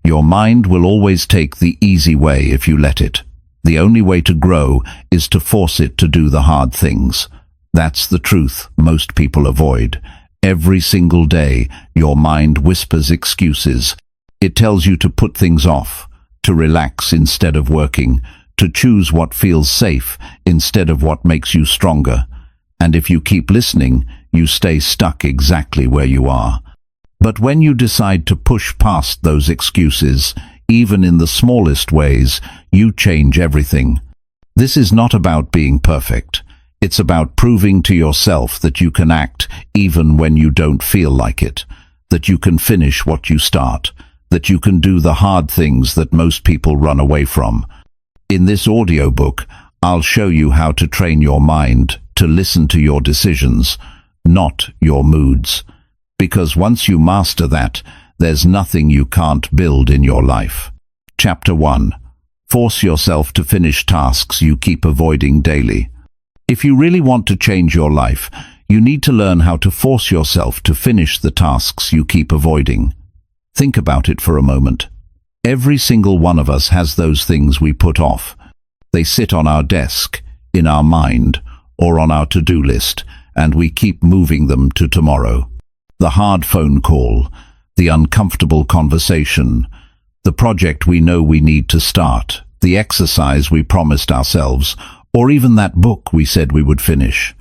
Your mind will always take the easy way if you let it. The only way to grow is to force it to do the hard things. That's the truth most people avoid. Every single day, your mind whispers excuses. It tells you to put things off, to relax instead of working, to choose what feels safe instead of what makes you stronger. And if you keep listening, you stay stuck exactly where you are. But when you decide to push past those excuses, even in the smallest ways, you change everything. This is not about being perfect. It's about proving to yourself that you can act even when you don't feel like it, that you can finish what you start, that you can do the hard things that most people run away from. In this audiobook, I'll show you how to train your mind to listen to your decisions, not your moods. Because once you master that, there's nothing you can't build in your life. Chapter 1. Force yourself to finish tasks you keep avoiding daily. If you really want to change your life, you need to learn how to force yourself to finish the tasks you keep avoiding. Think about it for a moment. Every single one of us has those things we put off. They sit on our desk, in our mind, or on our to-do list, and we keep moving them to tomorrow. The hard phone call, the uncomfortable conversation, the project we know we need to start, the exercise we promised ourselves, or even that book we said we would finish.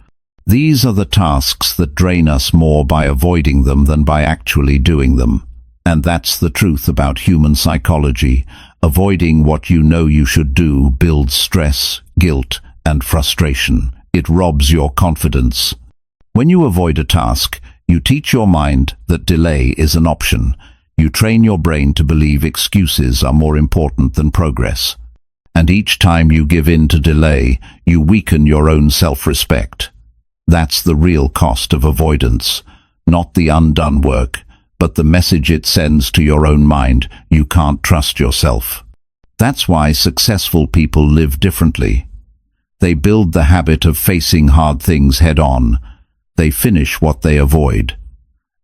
These are the tasks that drain us more by avoiding them than by actually doing them. And that's the truth about human psychology. Avoiding what you know you should do builds stress, guilt, and frustration. It robs your confidence. When you avoid a task, you teach your mind that delay is an option. You train your brain to believe excuses are more important than progress. And each time you give in to delay, you weaken your own self-respect. That's the real cost of avoidance, not the undone work, but the message it sends to your own mind: you can't trust yourself. That's why successful people live differently. They build the habit of facing hard things head-on. They finish what they avoid.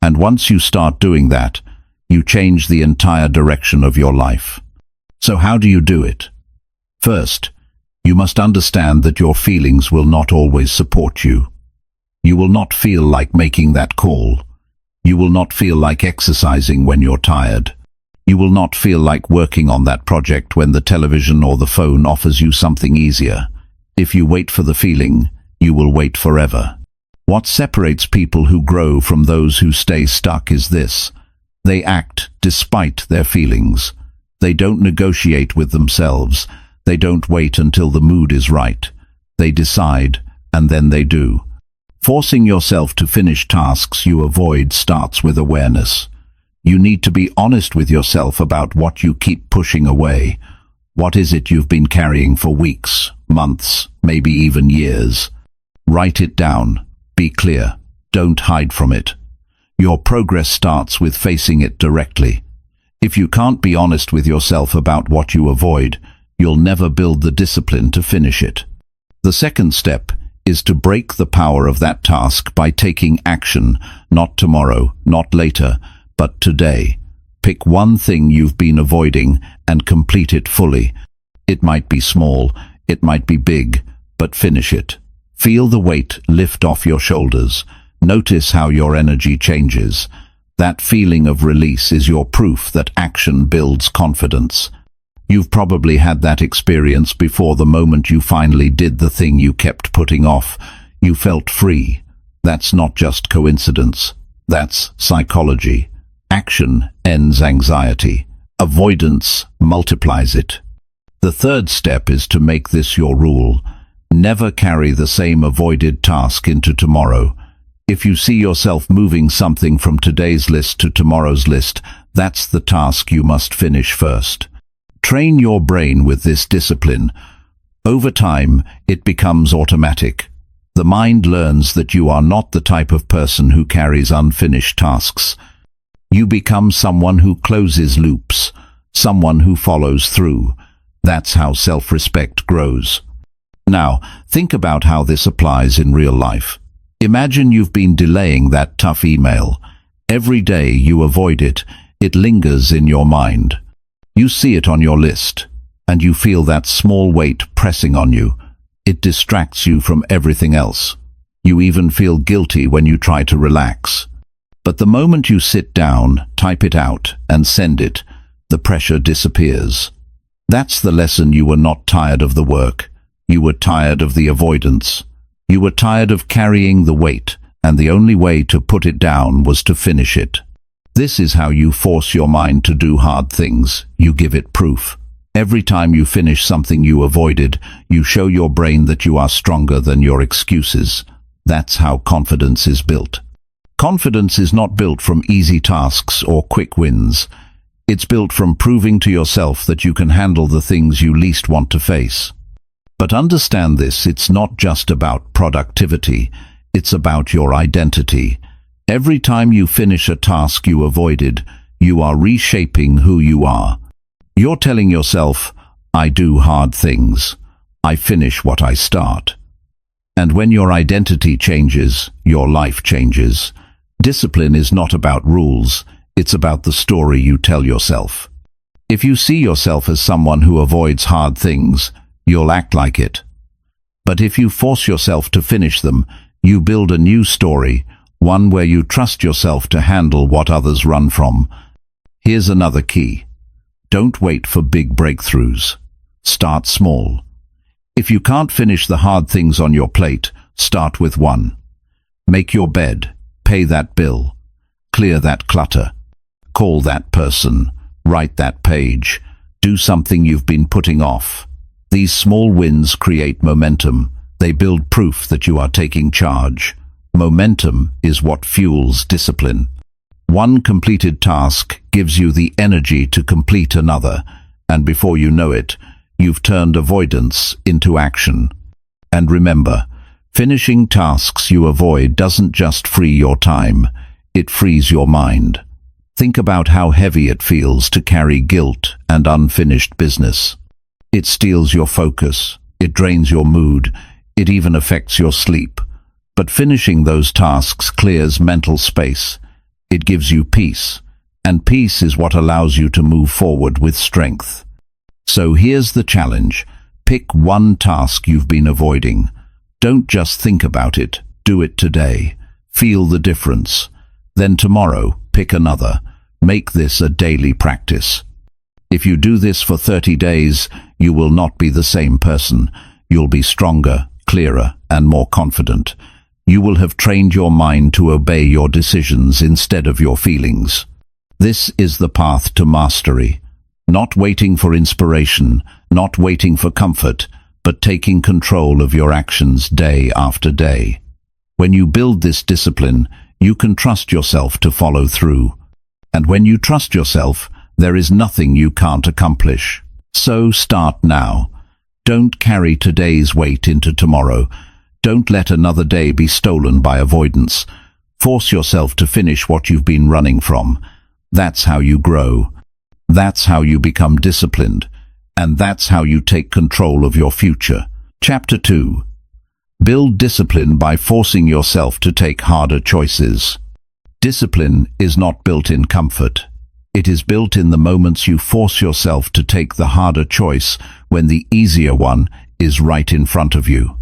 And once you start doing that, you change the entire direction of your life. So how do you do it? First, you must understand that your feelings will not always support you. You will not feel like making that call. You will not feel like exercising when you're tired. You will not feel like working on that project when the television or the phone offers you something easier. If you wait for the feeling, you will wait forever. What separates people who grow from those who stay stuck is this: they act despite their feelings. They don't negotiate with themselves. They don't wait until the mood is right. They decide, and then they do. Forcing yourself to finish tasks you avoid starts with awareness. You need to be honest with yourself about what you keep pushing away. What is it you've been carrying for weeks, months, maybe even years? Write it down. Be clear. Don't hide from it. Your progress starts with facing it directly. If you can't be honest with yourself about what you avoid, you'll never build the discipline to finish it. The second step is to break the power of that task by taking action, not tomorrow, not later, but today. Pick one thing you've been avoiding and complete it fully. It might be small, it might be big, but finish it. Feel the weight lift off your shoulders. Notice how your energy changes. That feeling of release is your proof that action builds confidence. You've probably had that experience before. The moment you finally did the thing you kept putting off, you felt free. That's not just coincidence. That's psychology. Action ends anxiety. Avoidance multiplies it. The third step is to make this your rule. Never carry the same avoided task into tomorrow. If you see yourself moving something from today's list to tomorrow's list, that's the task you must finish first. Train your brain with this discipline. Over time, it becomes automatic. The mind learns that you are not the type of person who carries unfinished tasks. You become someone who closes loops, someone who follows through. That's how self-respect grows. Now, think about how this applies in real life. Imagine you've been delaying that tough email. Every day you avoid it. It lingers in your mind. You see it on your list, and you feel that small weight pressing on you. It distracts you from everything else. You even feel guilty when you try to relax. But the moment you sit down, type it out, and send it, the pressure disappears. That's the lesson. You were not tired of the work. You were tired of the avoidance. You were tired of carrying the weight, and the only way to put it down was to finish it. This is how you force your mind to do hard things. You give it proof. Every time you finish something you avoided, you show your brain that you are stronger than your excuses. That's how confidence is built. Confidence is not built from easy tasks or quick wins. It's built from proving to yourself that you can handle the things you least want to face. But understand this, it's not just about productivity, it's about your identity. Every time you finish a task you avoided, you are reshaping who you are. You're telling yourself, I do hard things. I finish what I start. And when your identity changes, your life changes. Discipline is not about rules, it's about the story you tell yourself. If you see yourself as someone who avoids hard things, you'll act like it. But if you force yourself to finish them, you build a new story, one where you trust yourself to handle what others run from. Here's another key. Don't wait for big breakthroughs. Start small. If you can't finish the hard things on your plate, start with one. Make your bed, pay that bill, clear that clutter, call that person, write that page, do something you've been putting off. These small wins create momentum. They build proof that you are taking charge. Momentum is what fuels discipline. One completed task gives you the energy to complete another, and before you know it, you've turned avoidance into action. And remember, finishing tasks you avoid doesn't just free your time, it frees your mind. Think about how heavy it feels to carry guilt and unfinished business. It steals your focus, it drains your mood, it even affects your sleep. But finishing those tasks clears mental space. It gives you peace, and peace is what allows you to move forward with strength. So here's the challenge. Pick one task you've been avoiding. Don't just think about it, do it today. Feel the difference. Then tomorrow, pick another. Make this a daily practice. If you do this for 30 days, you will not be the same person. You'll be stronger, clearer, and more confident. You will have trained your mind to obey your decisions instead of your feelings. This is the path to mastery. Not waiting for inspiration, not waiting for comfort, but taking control of your actions day after day. When you build this discipline, you can trust yourself to follow through. And when you trust yourself, there is nothing you can't accomplish. So start now. Don't carry today's weight into tomorrow. Don't let another day be stolen by avoidance. Force yourself to finish what you've been running from. That's how you grow. That's how you become disciplined. And that's how you take control of your future. Chapter 2. Build discipline by forcing yourself to take harder choices. Discipline is not built in comfort. It is built in the moments you force yourself to take the harder choice when the easier one is right in front of you.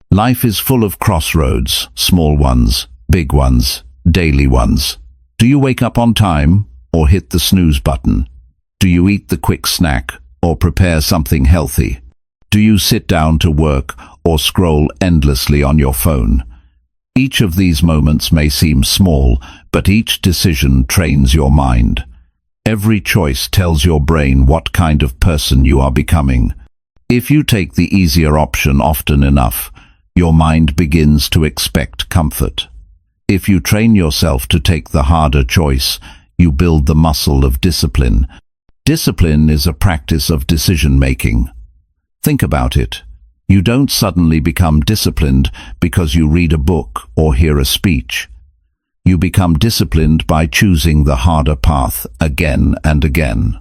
Life is full of crossroads, small ones, big ones, daily ones. Do you wake up on time or hit the snooze button? Do you eat the quick snack or prepare something healthy? Do you sit down to work or scroll endlessly on your phone? Each of these moments may seem small, but each decision trains your mind. Every choice tells your brain what kind of person you are becoming. If you take the easier option often enough, your mind begins to expect comfort. If you train yourself to take the harder choice, you build the muscle of discipline. Discipline is a practice of decision-making. Think about it. You don't suddenly become disciplined because you read a book or hear a speech. You become disciplined by choosing the harder path again and again.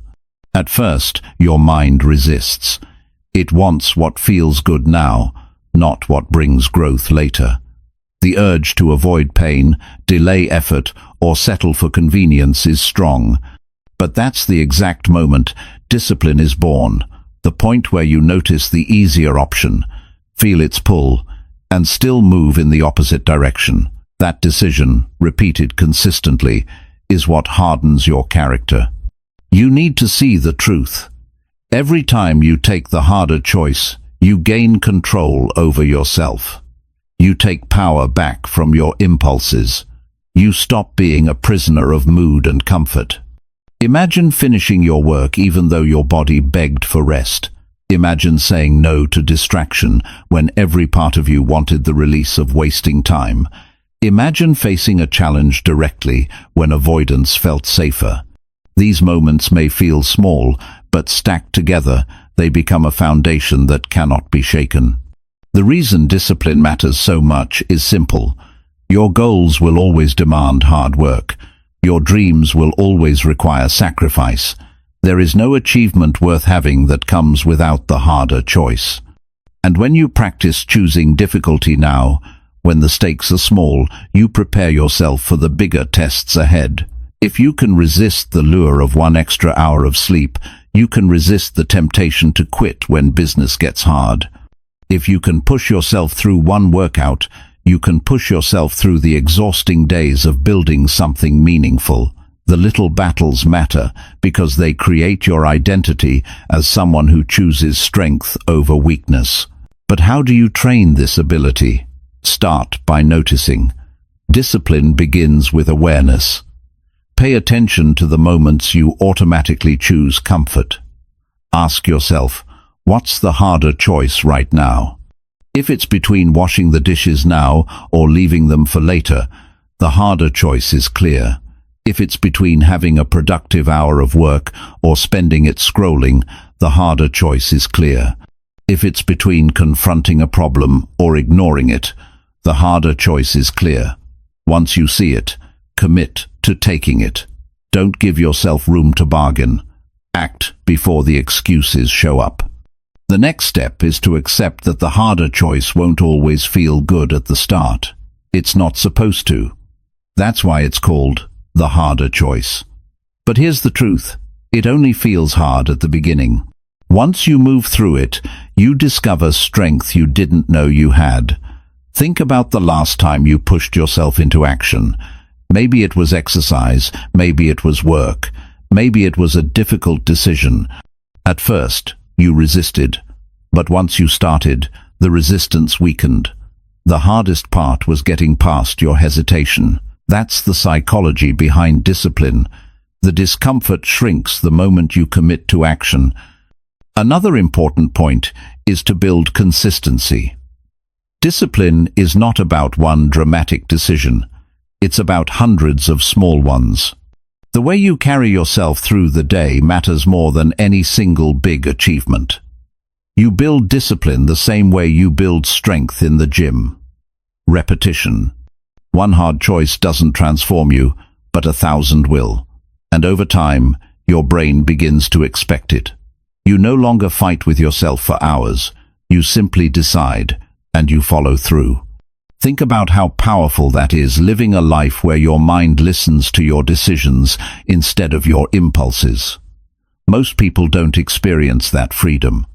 At first, your mind resists. It wants what feels good now, not what brings growth later. The urge to avoid pain, delay effort, or settle for convenience is strong. But that's the exact moment discipline is born, the point where you notice the easier option, feel its pull, and still move in the opposite direction. That decision, repeated consistently, is what hardens your character. You need to see the truth. Every time you take the harder choice, you gain control over yourself. You take power back from your impulses. You stop being a prisoner of mood and comfort. Imagine finishing your work even though your body begged for rest. Imagine saying no to distraction when every part of you wanted the release of wasting time. Imagine facing a challenge directly when avoidance felt safer. These moments may feel small, but stacked together, they become a foundation that cannot be shaken. The reason discipline matters so much is simple. Your goals will always demand hard work. Your dreams will always require sacrifice. There is no achievement worth having that comes without the harder choice. And when you practice choosing difficulty now, when the stakes are small, you prepare yourself for the bigger tests ahead. If you can resist the lure of 1 extra hour of sleep, you can resist the temptation to quit when business gets hard. If you can push yourself through one workout, you can push yourself through the exhausting days of building something meaningful. The little battles matter because they create your identity as someone who chooses strength over weakness. But how do you train this ability? Start by noticing. Discipline begins with awareness. Pay attention to the moments you automatically choose comfort. Ask yourself, what's the harder choice right now? If it's between washing the dishes now or leaving them for later, the harder choice is clear. If it's between having a productive hour of work or spending it scrolling, the harder choice is clear. If it's between confronting a problem or ignoring it, the harder choice is clear. Once you see it, commit to taking it. Don't give yourself room to bargain. Act before the excuses show up. The next step is to accept that the harder choice won't always feel good at the start. It's not supposed to. That's why it's called the harder choice. But here's the truth. It only feels hard at the beginning. Once you move through it, you discover strength you didn't know you had. Think about the last time you pushed yourself into action. Maybe it was exercise, maybe it was work, maybe it was a difficult decision. At first, you resisted, but once you started, the resistance weakened. The hardest part was getting past your hesitation. That's the psychology behind discipline. The discomfort shrinks the moment you commit to action. Another important point is to build consistency. Discipline is not about one dramatic decision. It's about hundreds of small ones. The way you carry yourself through the day matters more than any single big achievement. You build discipline the same way you build strength in the gym. Repetition. One hard choice doesn't transform you, but 1,000 will. And over time, your brain begins to expect it. You no longer fight with yourself for hours. You simply decide, and you follow through. Think about how powerful that is, living a life where your mind listens to your decisions instead of your impulses. Most people don't experience that freedom.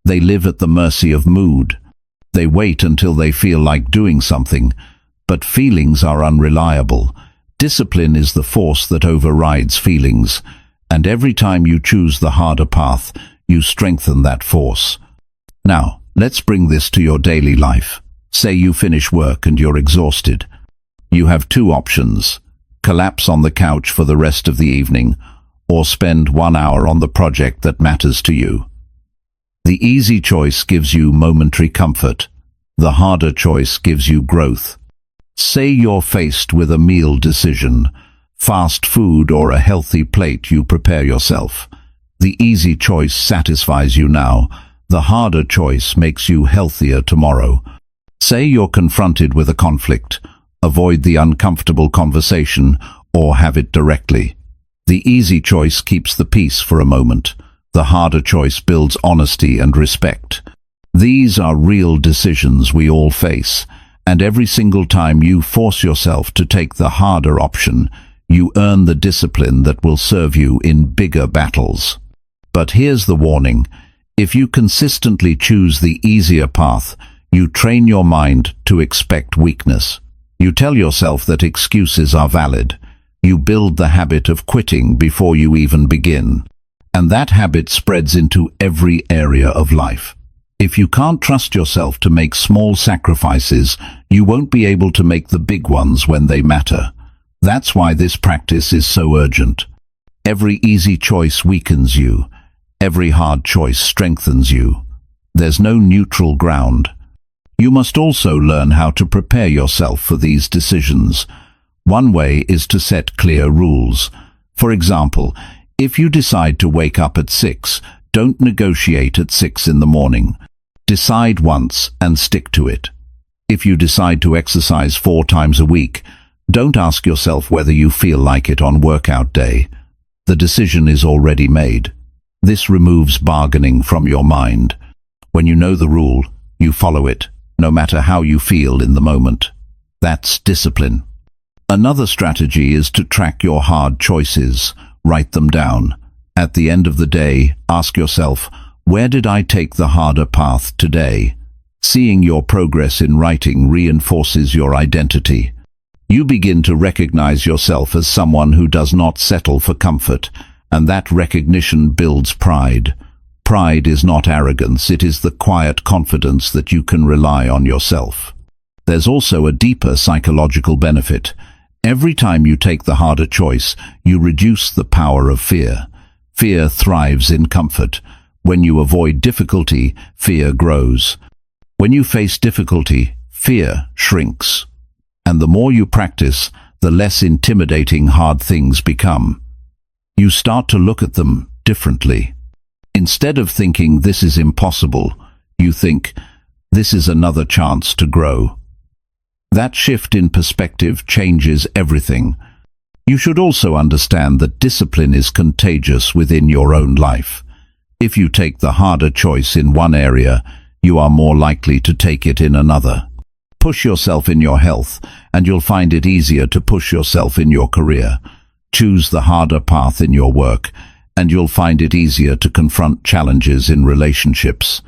They live at the mercy of mood. They wait until they feel like doing something, but feelings are unreliable. Discipline is the force that overrides feelings, and every time you choose the harder path, you strengthen that force. Now, let's bring this to your daily life. Say you finish work and you're exhausted. You have 2 options: collapse on the couch for the rest of the evening, or spend 1 hour on the project that matters to you. The easy choice gives you momentary comfort. The harder choice gives you growth. Say you're faced with a meal decision, fast food or a healthy plate. You prepare yourself. The easy choice satisfies you now. The harder choice makes you healthier tomorrow. Say you're confronted with a conflict. Avoid the uncomfortable conversation or have it directly. The easy choice keeps the peace for a moment. The harder choice builds honesty and respect. These are real decisions we all face, and every single time you force yourself to take the harder option, you earn the discipline that will serve you in bigger battles. But here's the warning. If you consistently choose the easier path, you train your mind to expect weakness. You tell yourself that excuses are valid. You build the habit of quitting before you even begin. And that habit spreads into every area of life. If you can't trust yourself to make small sacrifices, you won't be able to make the big ones when they matter. That's why this practice is so urgent. Every easy choice weakens you. Every hard choice strengthens you. There's no neutral ground. You must also learn how to prepare yourself for these decisions. One way is to set clear rules. For example, if you decide to wake up at 6, don't negotiate at 6 in the morning. Decide once and stick to it. If you decide to exercise 4 times a week, don't ask yourself whether you feel like it on workout day. The decision is already made. This removes bargaining from your mind. When you know the rule, you follow it, no matter how you feel in the moment. That's discipline. Another strategy is to track your hard choices. Write them down. At the end of the day, ask yourself, where did I take the harder path today? Seeing your progress in writing reinforces your identity. You begin to recognize yourself as someone who does not settle for comfort, and that recognition builds pride. Pride is not arrogance, it is the quiet confidence that you can rely on yourself. There's also a deeper psychological benefit. Every time you take the harder choice, you reduce the power of fear. Fear thrives in comfort. When you avoid difficulty, fear grows. When you face difficulty, fear shrinks. And the more you practice, the less intimidating hard things become. You start to look at them differently. Instead of thinking this is impossible, you think this is another chance to grow. That shift in perspective changes everything. You should also understand that discipline is contagious within your own life. If you take the harder choice in one area, you are more likely to take it in another. Push yourself in your health, and you'll find it easier to push yourself in your career. Choose the harder path in your work, and you'll find it easier to confront challenges in relationships.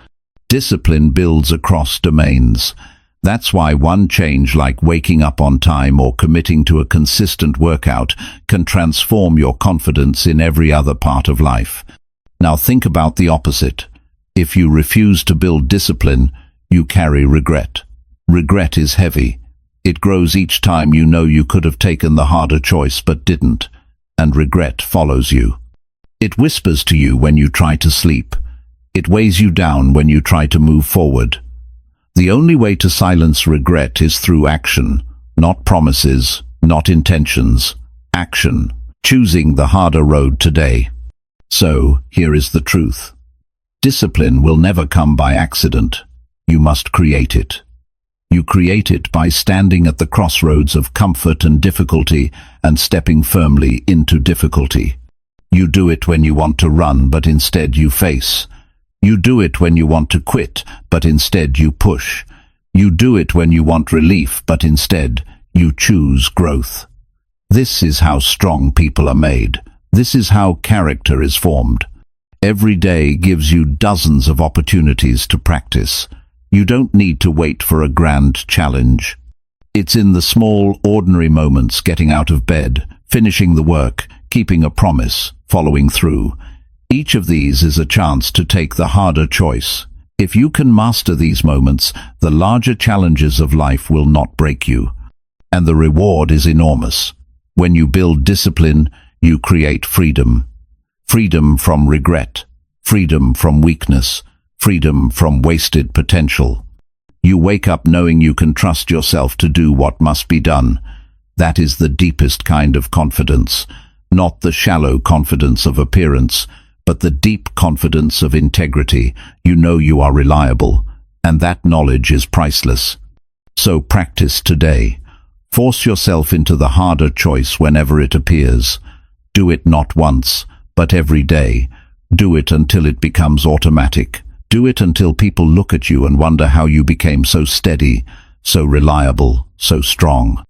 Discipline builds across domains. That's why one change like waking up on time or committing to a consistent workout can transform your confidence in every other part of life. Now think about the opposite. If you refuse to build discipline, you carry regret. Regret is heavy. It grows each time you know you could have taken the harder choice but didn't, and regret follows you. It whispers to you when you try to sleep. It weighs you down when you try to move forward. The only way to silence regret is through action, not promises, not intentions. Action, choosing the harder road today. So, here is the truth. Discipline will never come by accident. You must create it. You create it by standing at the crossroads of comfort and difficulty and stepping firmly into difficulty. You do it when you want to run, but instead you face. You do it when you want to quit, but instead you push. You do it when you want relief, but instead you choose growth. This is how strong people are made. This is how character is formed. Every day gives you dozens of opportunities to practice. You don't need to wait for a grand challenge. It's in the small, ordinary moments, getting out of bed, finishing the work, keeping a promise, following through. Each of these is a chance to take the harder choice. If you can master these moments, the larger challenges of life will not break you. And the reward is enormous. When you build discipline, you create freedom. Freedom from regret, freedom from weakness, freedom from wasted potential. You wake up knowing you can trust yourself to do what must be done. That is the deepest kind of confidence, not the shallow confidence of appearance, but the deep confidence of integrity. You know you are reliable, and that knowledge is priceless. So practice today. Force yourself into the harder choice whenever it appears. Do it not once, but every day. Do it until it becomes automatic. Do it until people look at you and wonder how you became so steady, so reliable, so strong.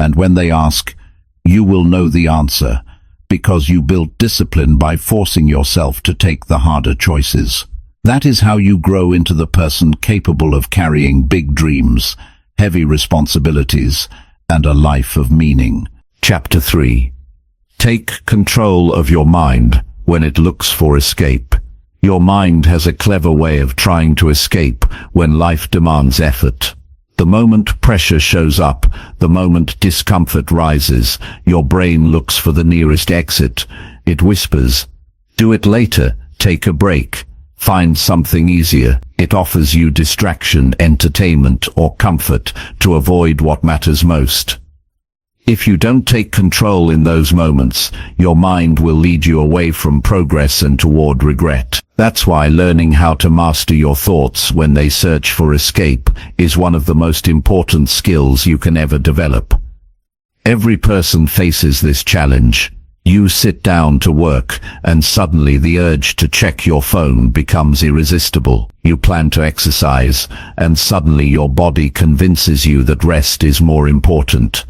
And when they ask, you will know the answer, because you built discipline by forcing yourself to take the harder choices. That is how you grow into the person capable of carrying big dreams, heavy responsibilities, and a life of meaning. Chapter 3. Take control of your mind when it looks for escape. Your mind has a clever way of trying to escape when life demands effort. The moment pressure shows up, the moment discomfort rises, your brain looks for the nearest exit. It whispers, "Do it later, take a break, find something easier." It offers you distraction, entertainment, or comfort to avoid what matters most. If you don't take control in those moments, your mind will lead you away from progress and toward regret. That's why learning how to master your thoughts when they search for escape is one of the most important skills you can ever develop. Every person faces this challenge. You sit down to work, and suddenly the urge to check your phone becomes irresistible. You plan to exercise, and suddenly your body convinces you that rest is more important.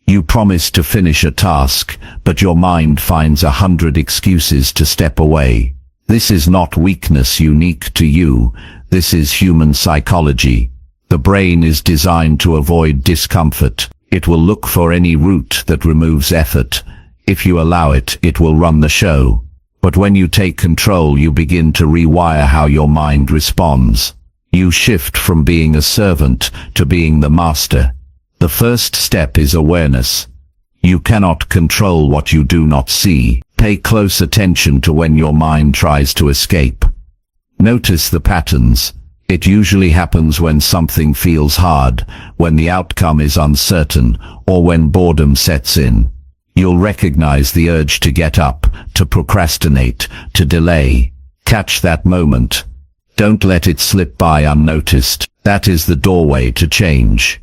You promise to finish a task, but your mind finds 100 excuses to step away. This is not weakness unique to you. This is human psychology. The brain is designed to avoid discomfort. It will look for any route that removes effort. If you allow it, it will run the show. But when you take control, you begin to rewire how your mind responds. You shift from being a servant to being the master. The first step is awareness. You cannot control what you do not see. Pay close attention to when your mind tries to escape. Notice the patterns. It usually happens when something feels hard, when the outcome is uncertain, or when boredom sets in. You'll recognize the urge to get up, to procrastinate, to delay. Catch that moment. Don't let it slip by unnoticed. That is the doorway to change.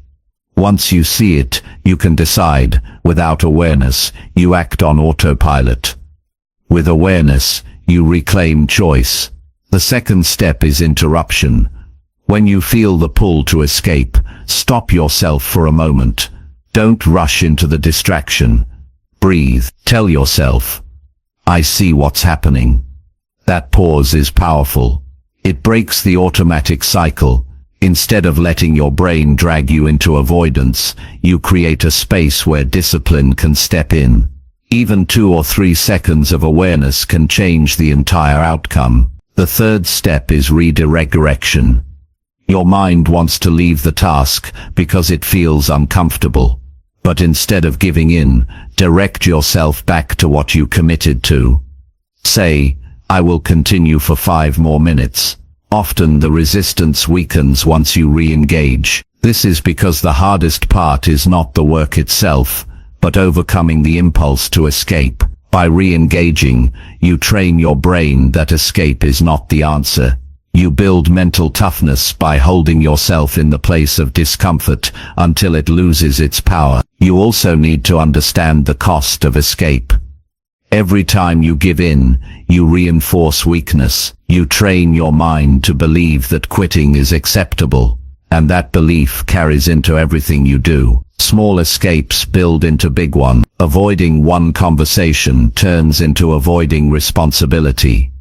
Once you see it, you can decide. Without awareness, you act on autopilot. With awareness, you reclaim choice. The second step is interruption. When you feel the pull to escape, stop yourself for a moment. Don't rush into the distraction. Breathe. Tell yourself, "I see what's happening." That pause is powerful. It breaks the automatic cycle. Instead of letting your brain drag you into avoidance, you create a space where discipline can step in. Even 2 or 3 seconds of awareness can change the entire outcome. The third step is redirection. Your mind wants to leave the task because it feels uncomfortable. But instead of giving in, direct yourself back to what you committed to. Say, "I will continue for 5 more minutes." Often the resistance weakens once you re-engage. This is because the hardest part is not the work itself, but overcoming the impulse to escape. By re-engaging, you train your brain that escape is not the answer. You build mental toughness by holding yourself in the place of discomfort until it loses its power. You also need to understand the cost of escape. Every time you give in, you reinforce weakness. You train your mind to believe that quitting is acceptable, and that belief carries into everything you do. Small escapes build into big ones. Avoiding one conversation turns into avoiding responsibility.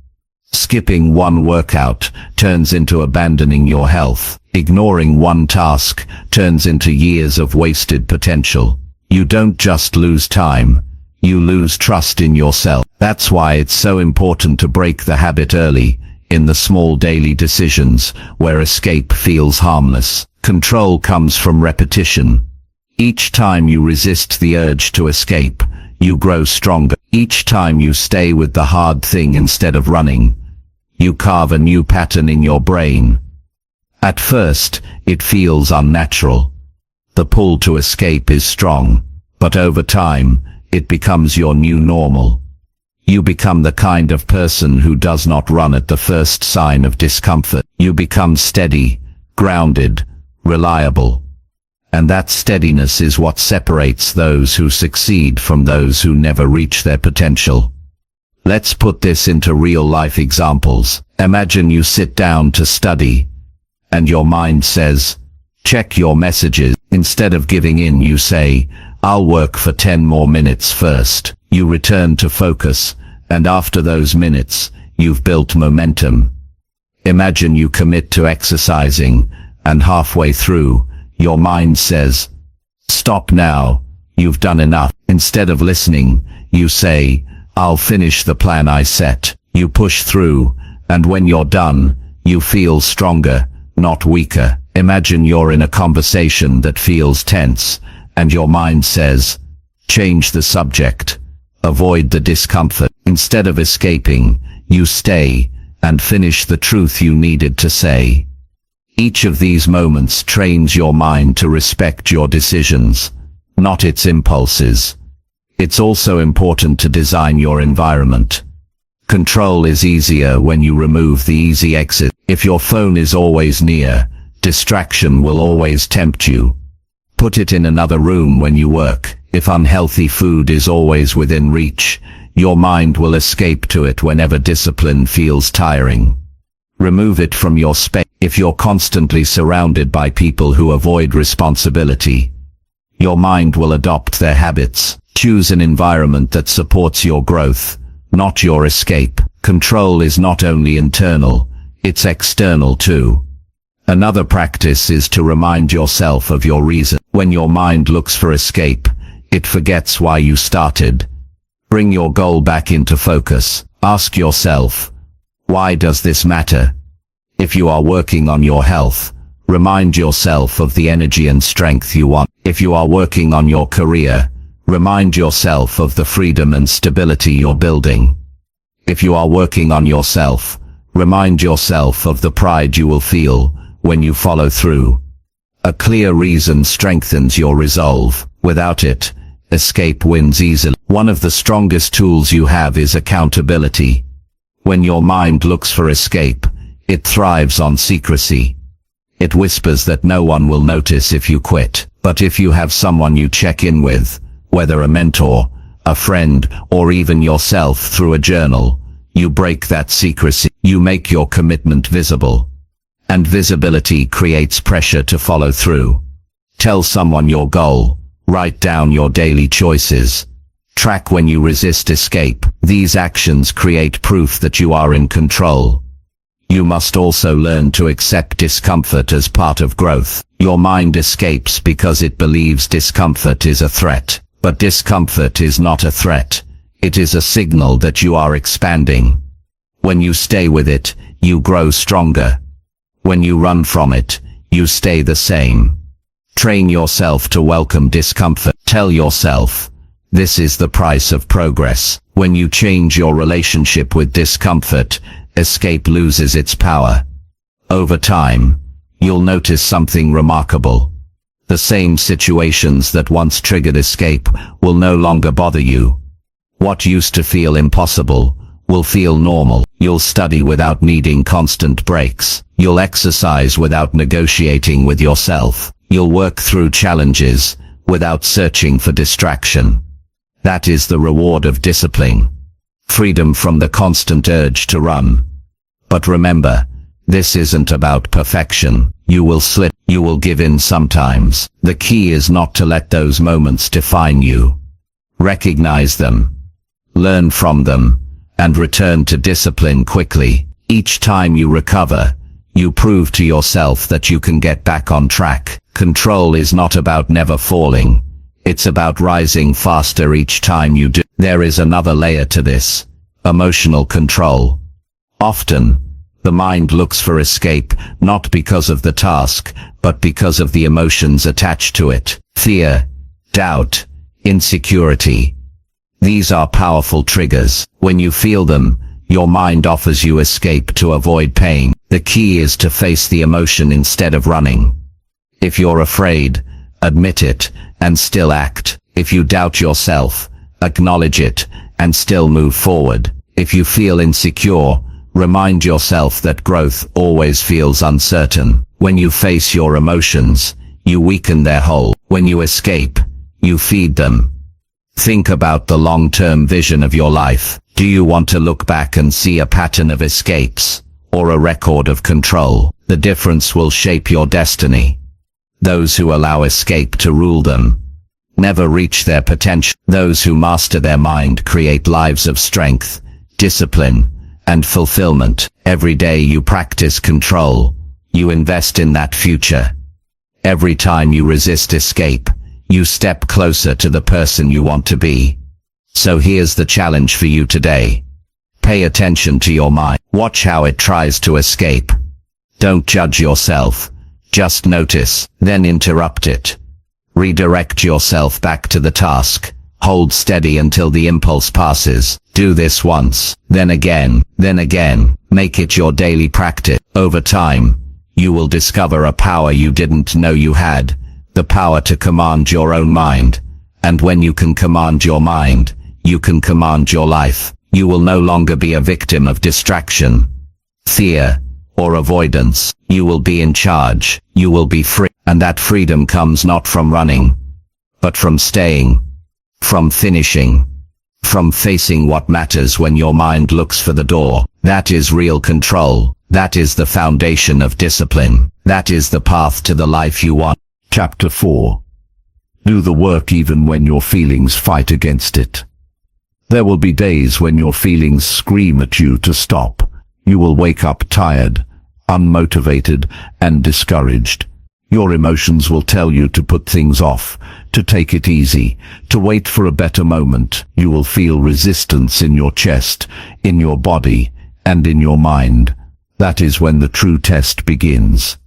Skipping one workout turns into abandoning your health. Ignoring one task turns into years of wasted potential. You don't just lose time, you lose trust in yourself. That's why it's so important to break the habit early, in the small daily decisions, where escape feels harmless. Control comes from repetition. Each time you resist the urge to escape, you grow stronger. Each time you stay with the hard thing instead of running, you carve a new pattern in your brain. At first, it feels unnatural. The pull to escape is strong, but over time, it becomes your new normal. You become the kind of person who does not run at the first sign of discomfort. You become steady, grounded, reliable. And that steadiness is what separates those who succeed from those who never reach their potential. Let's put this into real-life examples. Imagine you sit down to study, and your mind says, "Check your messages." Instead of giving in, you say, "I'll work for 10 more minutes first." You return to focus, and after those minutes, you've built momentum. Imagine you commit to exercising, and halfway through, your mind says, "Stop now, you've done enough." Instead of listening, you say, "I'll finish the plan I set." You push through, and when you're done, you feel stronger, not weaker. Imagine you're in a conversation that feels tense, and your mind says, "Change the subject. Avoid the discomfort." Instead of escaping, you stay and finish the truth you needed to say. Each of these moments trains your mind to respect your decisions, not its impulses. It's also important to design your environment. Control is easier when you remove the easy exit. If your phone is always near, distraction will always tempt you. Put it in another room when you work. If unhealthy food is always within reach, your mind will escape to it whenever discipline feels tiring. Remove it from your space. If you're constantly surrounded by people who avoid responsibility, your mind will adopt their habits. Choose an environment that supports your growth, not your escape. Control is not only internal, it's external too. Another practice is to remind yourself of your reason. When your mind looks for escape, it forgets why you started. Bring your goal back into focus. Ask yourself, why does this matter? If you are working on your health, remind yourself of the energy and strength you want. If you are working on your career, remind yourself of the freedom and stability you're building. If you are working on yourself, remind yourself of the pride you will feel when you follow through. A clear reason strengthens your resolve. Without it, escape wins easily. One of the strongest tools you have is accountability. When your mind looks for escape, it thrives on secrecy. It whispers that no one will notice if you quit. But if you have someone you check in with, whether a mentor, a friend, or even yourself through a journal, you break that secrecy. You make your commitment visible. And visibility creates pressure to follow through. Tell someone your goal. Write down your daily choices. Track when you resist escape. These actions create proof that you are in control. You must also learn to accept discomfort as part of growth. Your mind escapes because it believes discomfort is a threat. But discomfort is not a threat. It is a signal that you are expanding. When you stay with it, you grow stronger. When you run from it, you stay the same. Train yourself to welcome discomfort. Tell yourself, this is the price of progress. When you change your relationship with discomfort, escape loses its power. Over time, you'll notice something remarkable. The same situations that once triggered escape will no longer bother you. What used to feel impossible will feel normal. You'll study without needing constant breaks. You'll exercise without negotiating with yourself. You'll work through challenges without searching for distraction. That is the reward of discipline. Freedom from the constant urge to run. But remember, this isn't about perfection. You will slip. You will give in sometimes. The key is not to let those moments define you. Recognize them. Learn from them. And return to discipline quickly. Each time you recover, you prove to yourself that you can get back on track. Control is not about never falling. It's about rising faster each time you do. There is another layer to this. Emotional control. Often, the mind looks for escape, not because of the task, but because of the emotions attached to it. Fear, doubt, insecurity. These are powerful triggers. When you feel them, your mind offers you escape to avoid pain. The key is to face the emotion instead of running. If you're afraid, admit it, and still act. If you doubt yourself, acknowledge it, and still move forward. If you feel insecure, remind yourself that growth always feels uncertain. When you face your emotions, you weaken their hold. When you escape, you feed them. Think about the long-term vision of your life. Do you want to look back and see a pattern of escapes, or a record of control? The difference will shape your destiny. Those who allow escape to rule them never reach their potential. Those who master their mind create lives of strength, discipline, and fulfillment. Every day you practice control, you invest in that future. Every time you resist escape, you step closer to the person you want to be. So here's the challenge for you today. Pay attention to your mind. Watch how it tries to escape. Don't judge yourself. Just notice, then interrupt it. Redirect yourself back to the task. Hold steady until the impulse passes. Do this once, then again. Make it your daily practice. Over time, you will discover a power you didn't know you had. The power to command your own mind. And when you can command your mind, you can command your life. You will no longer be a victim of distraction, fear, or avoidance. You will be in charge. You will be free. And that freedom comes not from running, but from staying, from finishing, from facing what matters when your mind looks for the door. That is real control. That is the foundation of discipline. That is the path to the life you want. Chapter 4. Do the work even when your feelings fight against it. There will be days when your feelings scream at you to stop. You will wake up tired, unmotivated, and discouraged. Your emotions will tell you to put things off, to take it easy, to wait for a better moment. You will feel resistance in your chest, in your body, and in your mind. That is when the true test begins.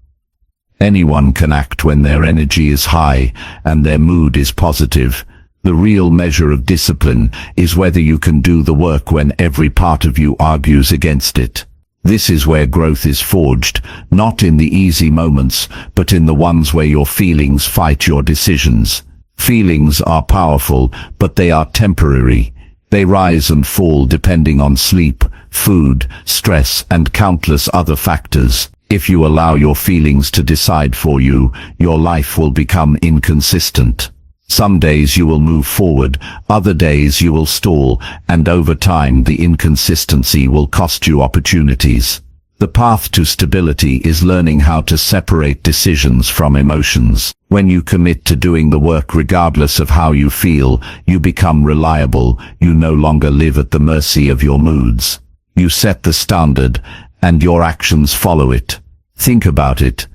Anyone can act when their energy is high and their mood is positive. The real measure of discipline is whether you can do the work when every part of you argues against it. This is where growth is forged, not in the easy moments, but in the ones where your feelings fight your decisions. Feelings are powerful, but they are temporary. They rise and fall depending on sleep, food, stress, and countless other factors. If you allow your feelings to decide for you, your life will become inconsistent. Some days you will move forward, other days you will stall, and over time the inconsistency will cost you opportunities. The path to stability is learning how to separate decisions from emotions. When you commit to doing the work regardless of how you feel, you become reliable. You no longer live at the mercy of your moods. You set the standard, and your actions follow it. Think about it.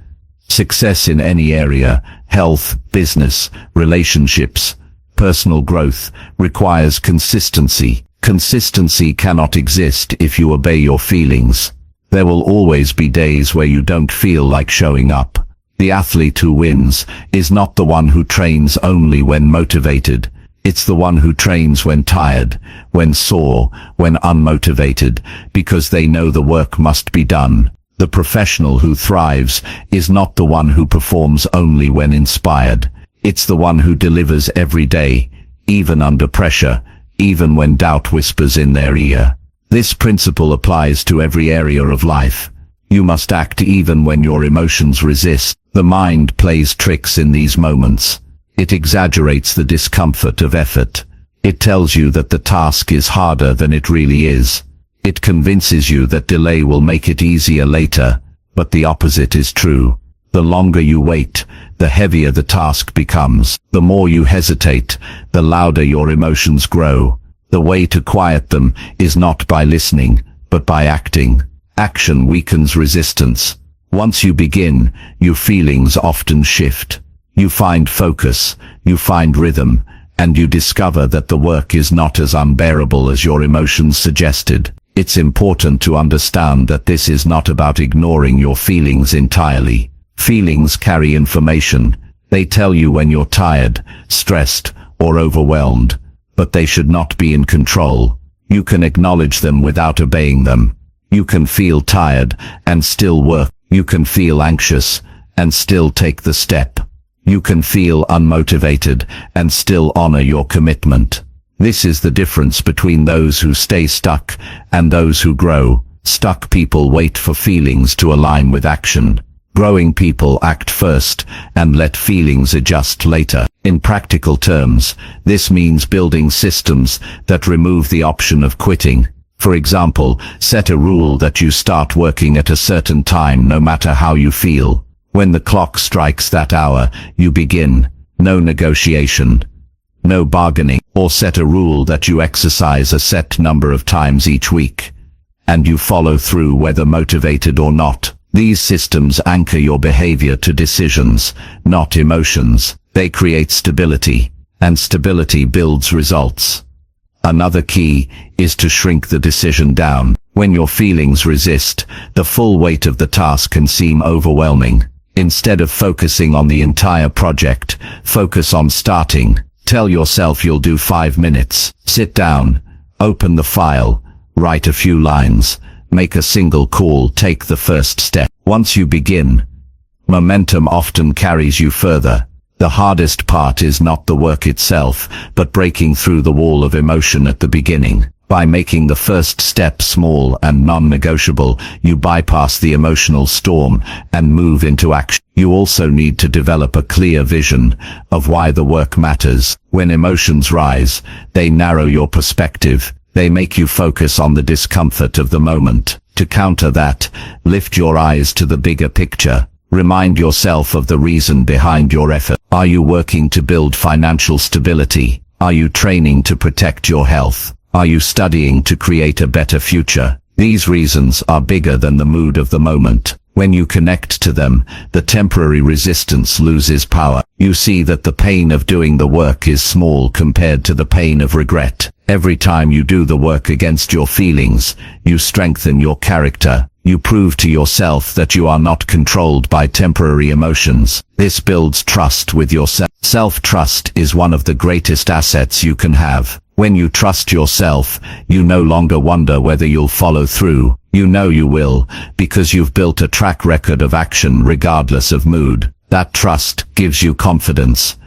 Success in any area, health, business, relationships, personal growth, requires consistency. Consistency cannot exist if you obey your feelings. There will always be days where you don't feel like showing up. The athlete who wins is not the one who trains only when motivated. It's the one who trains when tired, when sore, when unmotivated, because they know the work must be done. The professional who thrives is not the one who performs only when inspired. It's the one who delivers every day, even under pressure, even when doubt whispers in their ear. This principle applies to every area of life. You must act even when your emotions resist. The mind plays tricks in these moments. It exaggerates the discomfort of effort. It tells you that the task is harder than it really is. It convinces you that delay will make it easier later, but the opposite is true. The longer you wait, the heavier the task becomes. The more you hesitate, the louder your emotions grow. The way to quiet them is not by listening, but by acting. Action weakens resistance. Once you begin, your feelings often shift. You find focus, you find rhythm, and you discover that the work is not as unbearable as your emotions suggested. It's important to understand that this is not about ignoring your feelings entirely. Feelings carry information. They tell you when you're tired, stressed, or overwhelmed, but they should not be in control. You can acknowledge them without obeying them. You can feel tired and still work. You can feel anxious and still take the step. You can feel unmotivated and still honor your commitment. This is the difference between those who stay stuck and those who grow. Stuck people wait for feelings to align with action. Growing people act first and let feelings adjust later. In practical terms, this means building systems that remove the option of quitting. For example, set a rule that you start working at a certain time no matter how you feel. When the clock strikes that hour, you begin. No negotiation. no bargaining, or set a rule that you exercise a set number of times each week, and you follow through whether motivated or not. These systems anchor your behavior to decisions, not emotions. They create stability, and stability builds results. Another key is to shrink the decision down. When your feelings resist, the full weight of the task can seem overwhelming. Instead of focusing on the entire project, focus on starting. Tell yourself you'll do 5 minutes. Sit down, open the file, write a few lines, make a single call, take the first step. Once you begin, momentum often carries you further. The hardest part is not the work itself, but breaking through the wall of emotion at the beginning. By making the first step small and non-negotiable, you bypass the emotional storm and move into action. You also need to develop a clear vision of why the work matters. When emotions rise, they narrow your perspective. They make you focus on the discomfort of the moment. To counter that, lift your eyes to the bigger picture. Remind yourself of the reason behind your effort. Are you working to build financial stability? Are you training to protect your health? Are you studying to create a better future? These reasons are bigger than the mood of the moment. When you connect to them, the temporary resistance loses power. You see that the pain of doing the work is small compared to the pain of regret. Every time you do the work against your feelings, you strengthen your character. You prove to yourself that you are not controlled by temporary emotions. This builds trust with yourself. Self-trust is one of the greatest assets you can have. When you trust yourself, you no longer wonder whether you'll follow through. You know you will, because you've built a track record of action regardless of mood. That trust gives you confidence,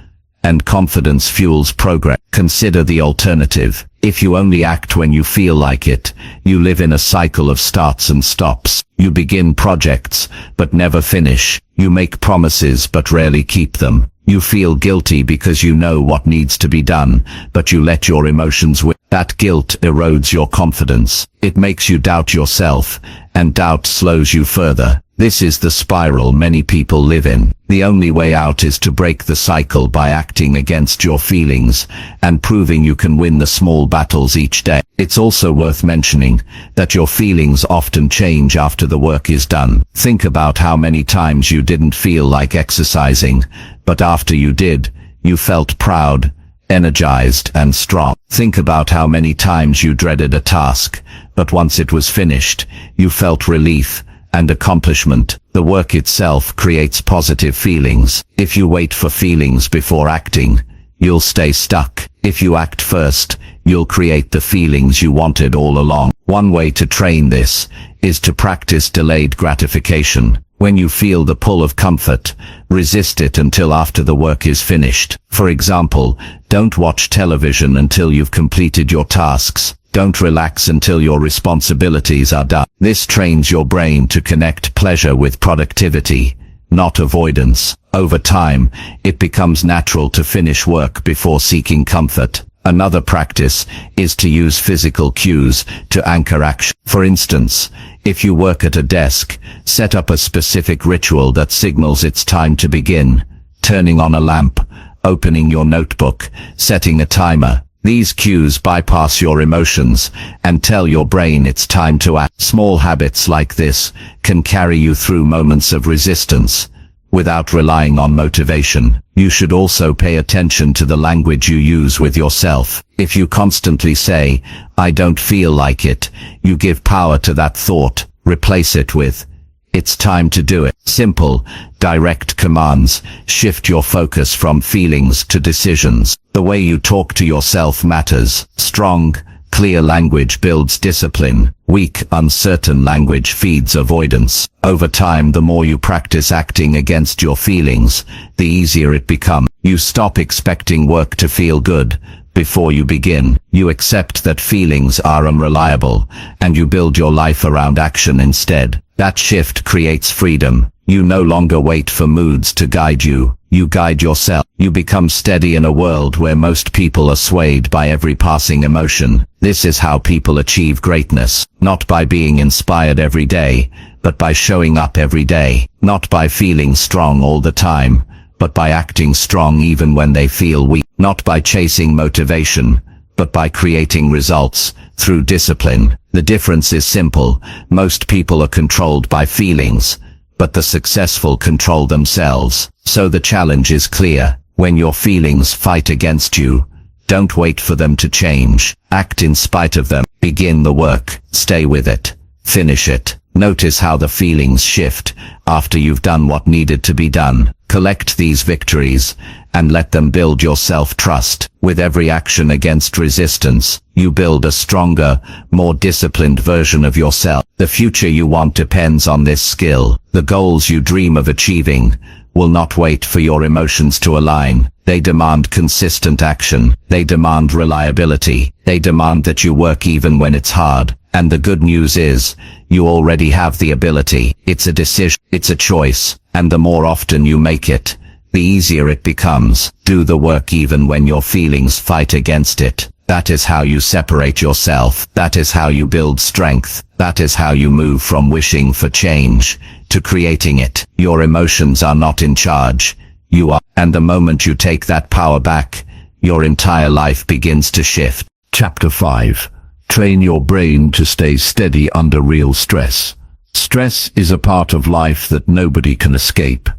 and confidence fuels progress. Consider the alternative. If you only act when you feel like it, you live in a cycle of starts and stops. You begin projects, but never finish. You make promises, but rarely keep them. You feel guilty because you know what needs to be done, but you let your emotions win. That guilt erodes your confidence. It makes you doubt yourself, and doubt slows you further. This is the spiral many people live in. The only way out is to break the cycle by acting against your feelings and proving you can win the small battles each day. It's also worth mentioning that your feelings often change after the work is done. Think about how many times you didn't feel like exercising, but after you did, you felt proud, energized, and strong. Think about how many times you dreaded a task, but once it was finished, you felt relief and accomplishment. The work itself creates positive feelings. If you wait for feelings before acting, you'll stay stuck. If you act first, you'll create the feelings you wanted all along. One way to train this is to practice delayed gratification. When you feel the pull of comfort, resist it until after the work is finished. For example, don't watch television until you've completed your tasks. Don't relax until your responsibilities are done. This trains your brain to connect pleasure with productivity, not avoidance. Over time, it becomes natural to finish work before seeking comfort. Another practice is to use physical cues to anchor action. For instance, if you work at a desk, set up a specific ritual that signals it's time to begin. Turning on a lamp, opening your notebook, setting a timer. These cues bypass your emotions and tell your brain it's time to act. Small habits like this can carry you through moments of resistance without relying on motivation. You should also pay attention to the language you use with yourself. If you constantly say, "I don't feel like it," you give power to that thought. Replace it with, "It's time to do it." Simple, direct commands shift your focus from feelings to decisions. The way you talk to yourself matters. Strong, clear language builds discipline. Weak, uncertain language feeds avoidance. Over time, the more you practice acting against your feelings, the easier it becomes. You stop expecting work to feel good before you begin. You accept that feelings are unreliable, and you build your life around action instead. That shift creates freedom. You no longer wait for moods to guide you. You guide yourself. You become steady in a world where most people are swayed by every passing emotion. This is how people achieve greatness, not by being inspired every day, but by showing up every day, not by feeling strong all the time, but by acting strong even when they feel weak. Not by chasing motivation, but by creating results through discipline. The difference is simple. Most people are controlled by feelings, but the successful control themselves. So the challenge is clear. When your feelings fight against you, don't wait for them to change. Act in spite of them. Begin the work. Stay with it. Finish it. Notice how the feelings shift after you've done what needed to be done. Collect these victories and let them build your self-trust. With every action against resistance, you build a stronger, more disciplined version of yourself. The future you want depends on this skill. The goals you dream of achieving will not wait for your emotions to align. They demand consistent action. They demand reliability. They demand that you work even when it's hard. And the good news is, you already have the ability. It's a decision. It's a choice. And the more often you make it, the easier it becomes. Do the work even when your feelings fight against it. That is how you separate yourself. That is how you build strength. That is how you move from wishing for change to creating it. Your emotions are not in charge. You are. And the moment you take that power back, your entire life begins to shift. Chapter 5. Train your brain to stay steady under real stress. Stress is a part of life that nobody can escape.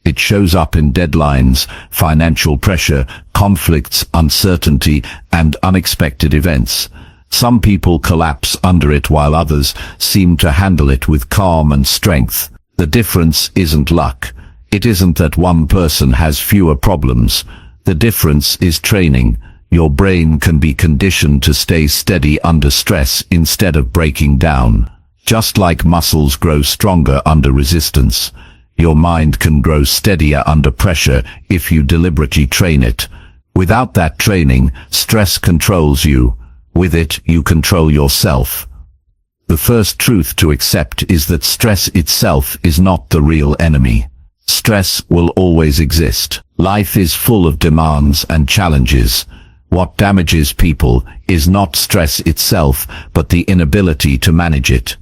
It shows up in deadlines, financial pressure, conflicts, uncertainty, and unexpected events. Some people collapse under it while others seem to handle it with calm and strength. The difference isn't luck. It isn't that one person has fewer problems. The difference is training. Your brain can be conditioned to stay steady under stress instead of breaking down. Just like muscles grow stronger under resistance, your mind can grow steadier under pressure if you deliberately train it. Without that training, stress controls you. With it, you control yourself. The first truth to accept is that stress itself is not the real enemy. Stress will always exist. Life is full of demands and challenges. What damages people is not stress itself, but the inability to manage it.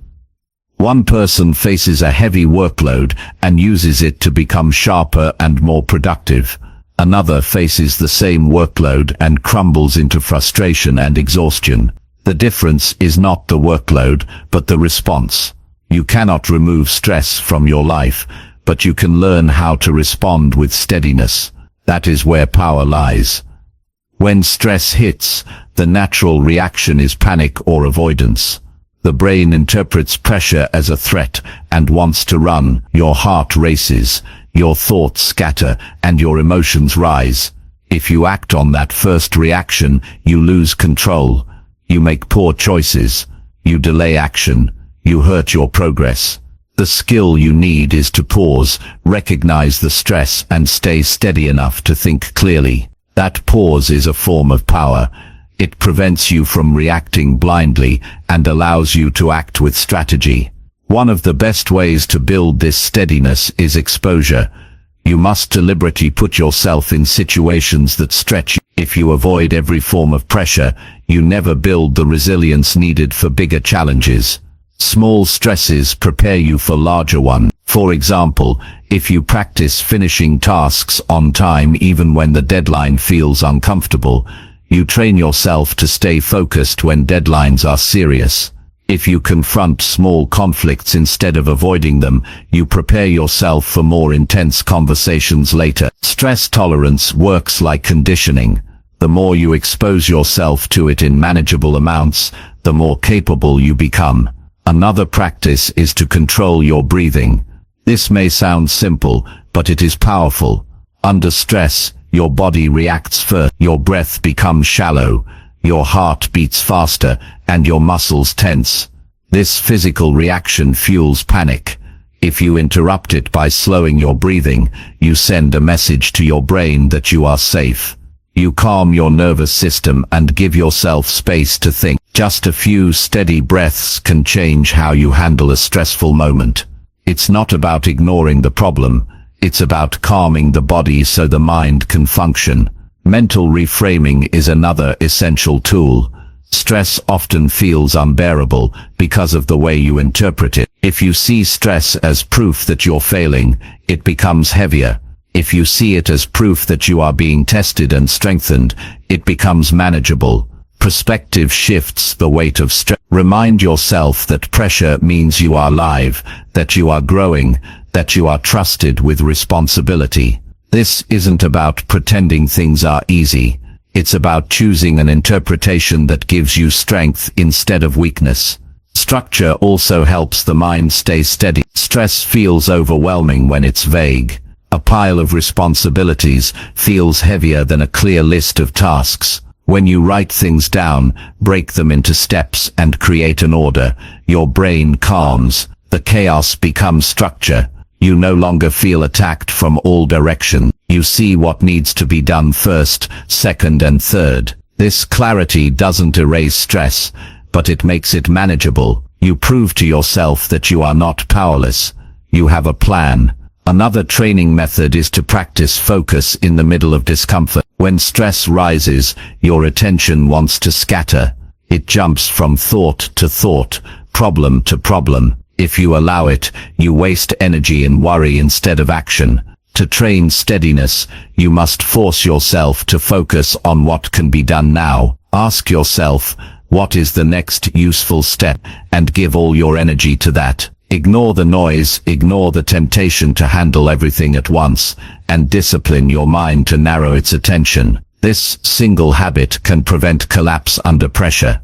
One person faces a heavy workload and uses it to become sharper and more productive. Another faces the same workload and crumbles into frustration and exhaustion. The difference is not the workload, but the response. You cannot remove stress from your life, but you can learn how to respond with steadiness. That is where power lies. When stress hits, the natural reaction is panic or avoidance. The brain interprets pressure as a threat and wants to run. Your heart races, your thoughts scatter, and your emotions rise. If you act on that first reaction, you lose control. You make poor choices. You delay action. You hurt your progress. The skill you need is to pause, recognize the stress, and stay steady enough to think clearly. That pause is a form of power. It prevents you from reacting blindly and allows you to act with strategy. One of the best ways to build this steadiness is exposure. You must deliberately put yourself in situations that stretch you. If you avoid every form of pressure, you never build the resilience needed for bigger challenges. Small stresses prepare you for larger ones. For example, if you practice finishing tasks on time even when the deadline feels uncomfortable, you train yourself to stay focused when deadlines are serious. If you confront small conflicts instead of avoiding them, you prepare yourself for more intense conversations later. Stress tolerance works like conditioning. The more you expose yourself to it in manageable amounts, the more capable you become. Another practice is to control your breathing. This may sound simple, but it is powerful. Under stress, your body reacts first. Your breath becomes shallow, your heart beats faster, and your muscles tense. This physical reaction fuels panic. If you interrupt it by slowing your breathing, you send a message to your brain that you are safe. You calm your nervous system and give yourself space to think. Just a few steady breaths can change how you handle a stressful moment. It's not about ignoring the problem. It's about calming the body so the mind can function. Mental reframing is another essential tool. Stress often feels unbearable because of the way you interpret it. If you see stress as proof that you're failing, it becomes heavier. If you see it as proof that you are being tested and strengthened, it becomes manageable. Perspective shifts the weight of stress. Remind yourself that pressure means you are alive, that you are growing, that you are trusted with responsibility. This isn't about pretending things are easy. It's about choosing an interpretation that gives you strength instead of weakness. Structure also helps the mind stay steady. Stress feels overwhelming when it's vague. A pile of responsibilities feels heavier than a clear list of tasks. When you write things down, break them into steps and create an order, your brain calms. The chaos becomes structure. You no longer feel attacked from all directions. You see what needs to be done first, second and third. This clarity doesn't erase stress, but it makes it manageable. You prove to yourself that you are not powerless. You have a plan. Another training method is to practice focus in the middle of discomfort. When stress rises, your attention wants to scatter. It jumps from thought to thought, problem to problem. If you allow it, you waste energy in worry instead of action. To train steadiness, you must force yourself to focus on what can be done now. Ask yourself, what is the next useful step, and give all your energy to that. Ignore the noise, ignore the temptation to handle everything at once, and discipline your mind to narrow its attention. This single habit can prevent collapse under pressure.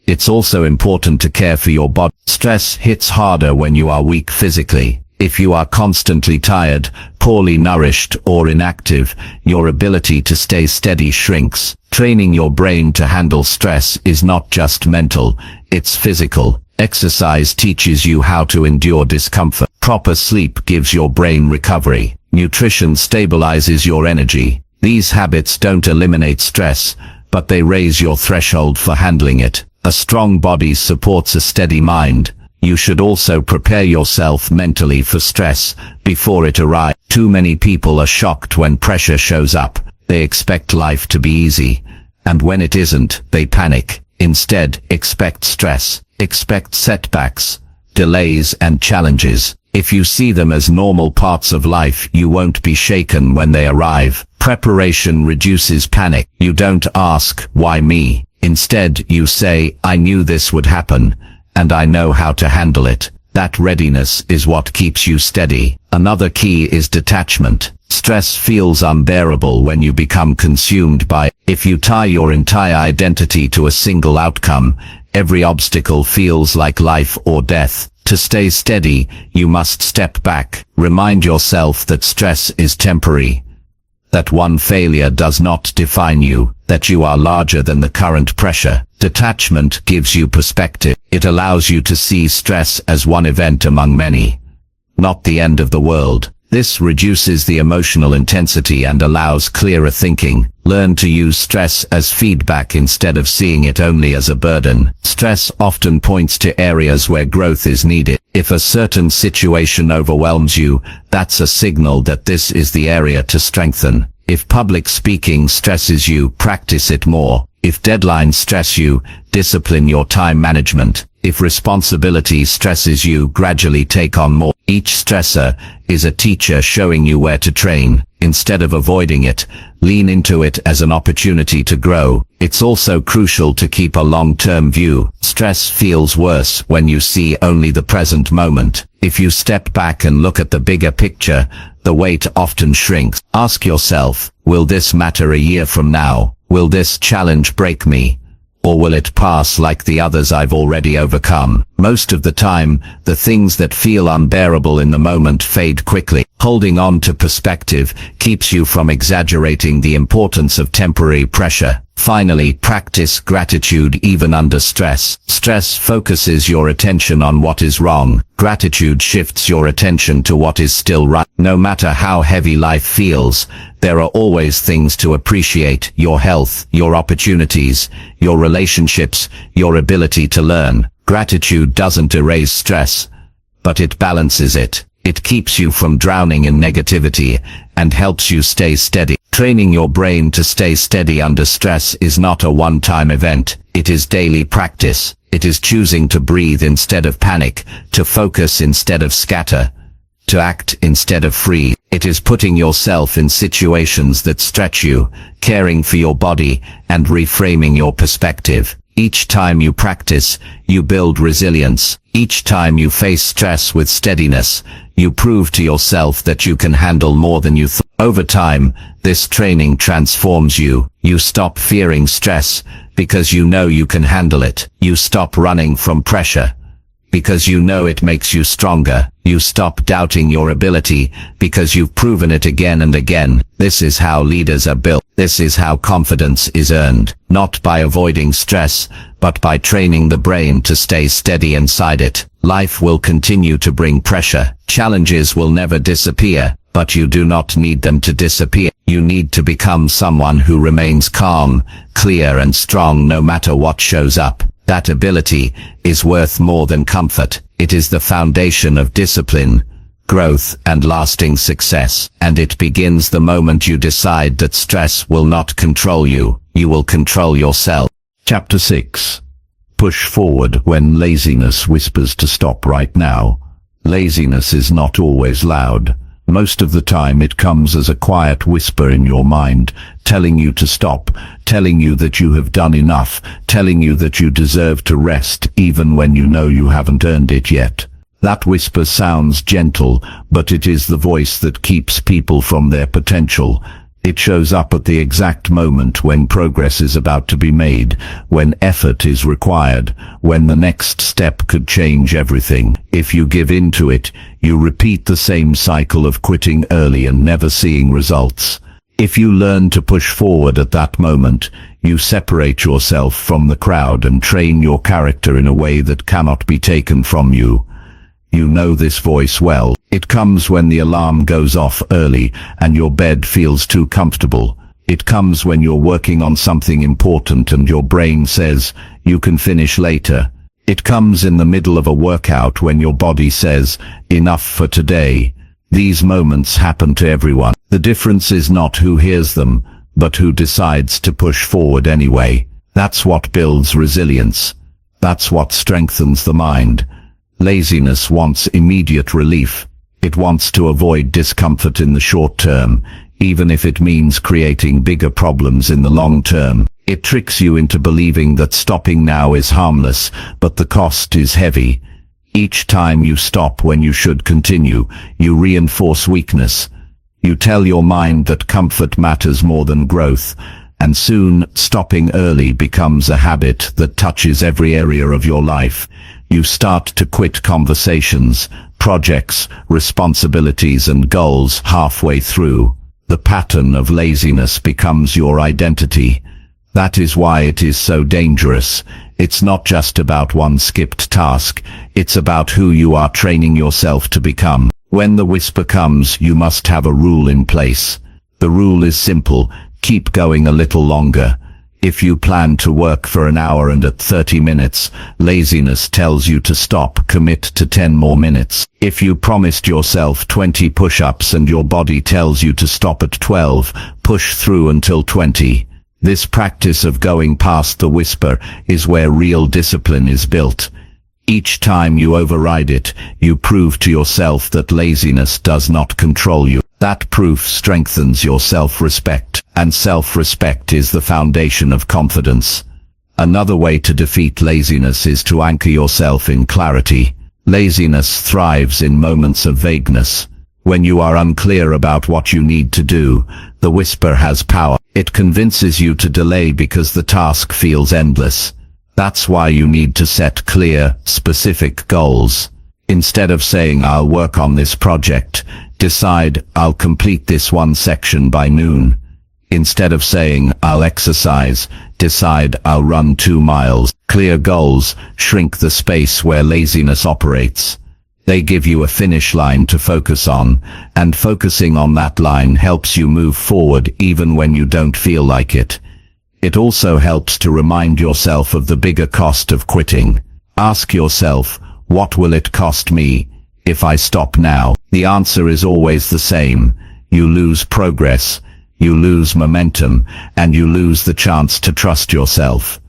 It's also important to care for your body. Stress hits harder when you are weak physically. If you are constantly tired, poorly nourished, or inactive, your ability to stay steady shrinks. Training your brain to handle stress is not just mental, it's physical. Exercise teaches you how to endure discomfort. Proper sleep gives your brain recovery. Nutrition stabilizes your energy. These habits don't eliminate stress, but they raise your threshold for handling it. A strong body supports a steady mind. You should also prepare yourself mentally for stress before it arrives. Too many people are shocked when pressure shows up. They expect life to be easy, and when it isn't, they panic. Instead, expect stress. Expect setbacks, delays and challenges. If you see them as normal parts of life, you won't be shaken when they arrive. Preparation reduces panic. You don't ask, why me? Instead, you say, I knew this would happen, and I know how to handle it. That readiness is what keeps you steady. Another key is detachment. Stress feels unbearable when you become consumed by it. If you tie your entire identity to a single outcome, every obstacle feels like life or death. To stay steady, you must step back. Remind yourself that stress is temporary, that one failure does not define you, that you are larger than the current pressure. Detachment gives you perspective. It allows you to see stress as one event among many, not the end of the world. This reduces the emotional intensity and allows clearer thinking. Learn to use stress as feedback instead of seeing it only as a burden. Stress often points to areas where growth is needed. If a certain situation overwhelms you, that's a signal that this is the area to strengthen. If public speaking stresses you, practice it more. If deadlines stress you, discipline your time management. If responsibility stresses you, gradually take on more. Each stressor is a teacher showing you where to train. Instead of avoiding it, lean into it as an opportunity to grow. It's also crucial to keep a long-term view. Stress feels worse when you see only the present moment. If you step back and look at the bigger picture, the weight often shrinks. Ask yourself, will this matter a year from now? Will this challenge break me? Or will it pass like the others I've already overcome? Most of the time, the things that feel unbearable in the moment fade quickly. Holding on to perspective keeps you from exaggerating the importance of temporary pressure. Finally, practice gratitude even under stress. Stress focuses your attention on what is wrong. Gratitude shifts your attention to what is still right. No matter how heavy life feels, there are always things to appreciate: your health, your opportunities, your relationships, your ability to learn. Gratitude doesn't erase stress, but it balances it. It keeps you from drowning in negativity and helps you stay steady. Training your brain to stay steady under stress is not a one-time event. It is daily practice. It is choosing to breathe instead of panic, to focus instead of scatter, to act instead of freeze. It is putting yourself in situations that stretch you, caring for your body, and reframing your perspective. Each time you practice, you build resilience. Each time you face stress with steadiness, you prove to yourself that you can handle more than you thought. Over time, this training transforms you. You stop fearing stress because you know you can handle it. You stop running from pressure because you know it makes you stronger. You stop doubting your ability because you've proven it again and again. This is how leaders are built. This is how confidence is earned, not by avoiding stress, but by training the brain to stay steady inside it. Life will continue to bring pressure. Challenges will never disappear, but you do not need them to disappear. You need to become someone who remains calm, clear, and strong no matter what shows up. That ability is worth more than comfort. It is the foundation of discipline, growth, and lasting success. And it begins the moment you decide that stress will not control you. You will control yourself. Chapter 6. Push forward when laziness whispers to stop right now. Laziness is not always loud. Most of the time it comes as a quiet whisper in your mind, telling you to stop, telling you that you have done enough, telling you that you deserve to rest even when you know you haven't earned it yet. That whisper sounds gentle, but it is the voice that keeps people from their potential. It shows up at the exact moment when progress is about to be made, when effort is required, when the next step could change everything. If you give in to it, you repeat the same cycle of quitting early and never seeing results. If you learn to push forward at that moment, you separate yourself from the crowd and train your character in a way that cannot be taken from you. You know this voice well. It comes when the alarm goes off early and your bed feels too comfortable. It comes when you're working on something important and your brain says, you can finish later. It comes in the middle of a workout when your body says, enough for today. These moments happen to everyone. The difference is not who hears them, but who decides to push forward anyway. That's what builds resilience. That's what strengthens the mind. Laziness wants immediate relief. It wants to avoid discomfort in the short term, even if it means creating bigger problems in the long term. It tricks you into believing that stopping now is harmless, but the cost is heavy. Each time you stop when you should continue, you reinforce weakness. You tell your mind that comfort matters more than growth, and soon stopping early becomes a habit that touches every area of your life. You start to quit conversations, projects, responsibilities, and goals halfway through. The pattern of laziness becomes your identity. That is why it is so dangerous. It's not just about one skipped task, it's about who you are training yourself to become. When the whisper comes, you must have a rule in place. The rule is simple: keep going a little longer. If you plan to work for an hour and at 30 minutes, laziness tells you to stop, commit to 10 more minutes. If you promised yourself 20 push-ups and your body tells you to stop at 12, push through until 20. This practice of going past the whisper is where real discipline is built. Each time you override it, you prove to yourself that laziness does not control you. That proof strengthens your self-respect, and self-respect is the foundation of confidence. Another way to defeat laziness is to anchor yourself in clarity. Laziness thrives in moments of vagueness. When you are unclear about what you need to do, the whisper has power. It convinces you to delay because the task feels endless. That's why you need to set clear, specific goals. Instead of saying, I'll work on this project, decide, I'll complete this one section by noon. Instead of saying, I'll exercise, decide, I'll run 2 miles. Clear goals shrink the space where laziness operates. They give you a finish line to focus on, and focusing on that line helps you move forward even when you don't feel like it. It also helps to remind yourself of the bigger cost of quitting. Ask yourself, what will it cost me if I stop now? The answer is always the same. You lose progress, you lose momentum, and you lose the chance to trust yourself.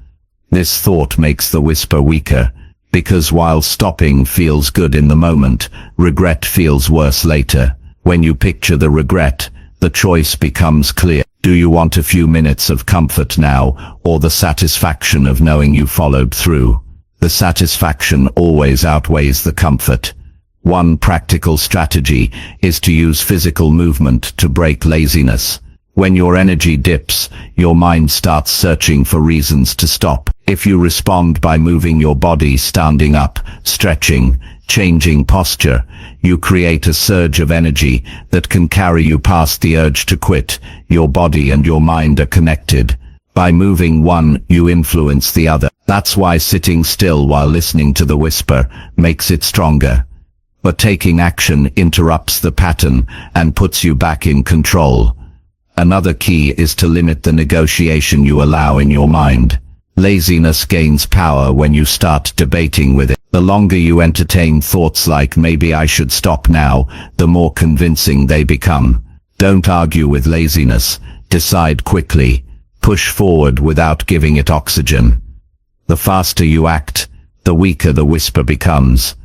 This thought makes the whisper weaker, because while stopping feels good in the moment, regret feels worse later. When you picture the regret, the choice becomes clear. Do you want a few minutes of comfort now, or the satisfaction of knowing you followed through? The satisfaction always outweighs the comfort. One practical strategy is to use physical movement to break laziness. When your energy dips, your mind starts searching for reasons to stop. If you respond by moving your body, standing up, stretching, changing posture, you create a surge of energy that can carry you past the urge to quit. Your body and your mind are connected. By moving one, you influence the other. That's why sitting still while listening to the whisper makes it stronger. But taking action interrupts the pattern and puts you back in control. Another key is to limit the negotiation you allow in your mind. Laziness gains power when you start debating with it. The longer you entertain thoughts like maybe I should stop now, the more convincing they become. Don't argue with laziness. Decide quickly. Push forward without giving it oxygen. The faster you act, the weaker the whisper becomes.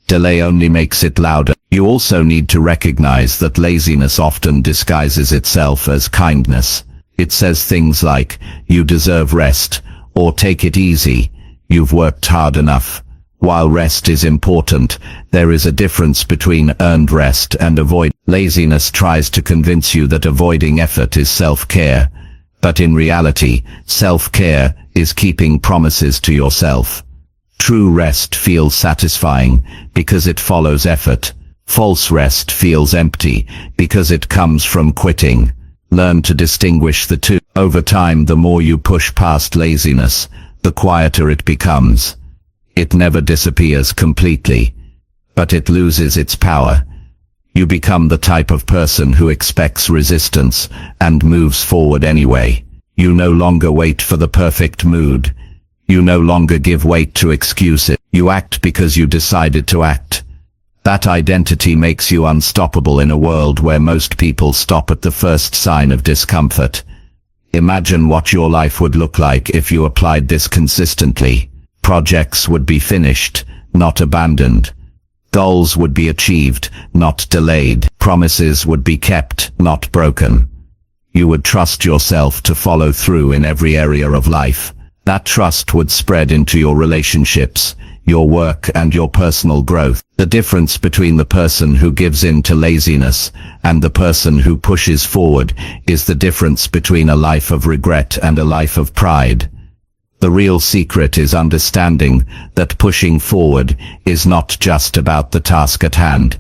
Delay only makes it louder. You also need to recognize that laziness often disguises itself as kindness. It says things like, you deserve rest, or take it easy, you've worked hard enough. While rest is important, there is a difference between earned rest and avoid. Laziness tries to convince you that avoiding effort is self-care. But in reality, self-care is keeping promises to yourself. True rest feels satisfying because it follows effort. False rest feels empty because it comes from quitting. Learn to distinguish the two. Over time, the more you push past laziness, the quieter it becomes. It never disappears completely, but it loses its power. You become the type of person who expects resistance and moves forward anyway. You no longer wait for the perfect mood. You no longer give weight to excuses. You act because you decided to act. That identity makes you unstoppable in a world where most people stop at the first sign of discomfort. Imagine what your life would look like if you applied this consistently. Projects would be finished, not abandoned. Goals would be achieved, not delayed. Promises would be kept, not broken. You would trust yourself to follow through in every area of life. That trust would spread into your relationships, your work, and your personal growth. The difference between the person who gives in to laziness and the person who pushes forward is the difference between a life of regret and a life of pride. The real secret is understanding that pushing forward is not just about the task at hand.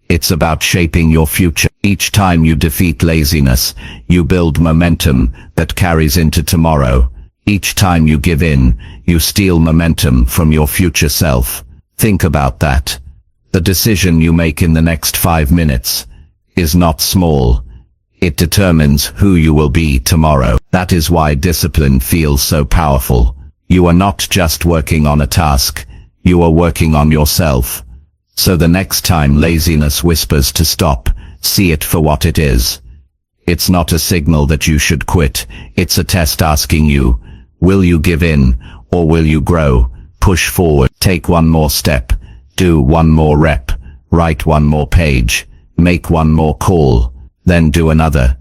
It's about shaping your future. Each time you defeat laziness, you build momentum that carries into tomorrow. Each time you give in, you steal momentum from your future self. Think about that. The decision you make in the next 5 minutes is not small. It determines who you will be tomorrow. That is why discipline feels so powerful. You are not just working on a task, you are working on yourself. So the next time laziness whispers to stop, see it for what it is. It's not a signal that you should quit, it's a test asking you, will you give in, or will you grow? Push forward, take one more step, do one more rep, write one more page, make one more call, then do another.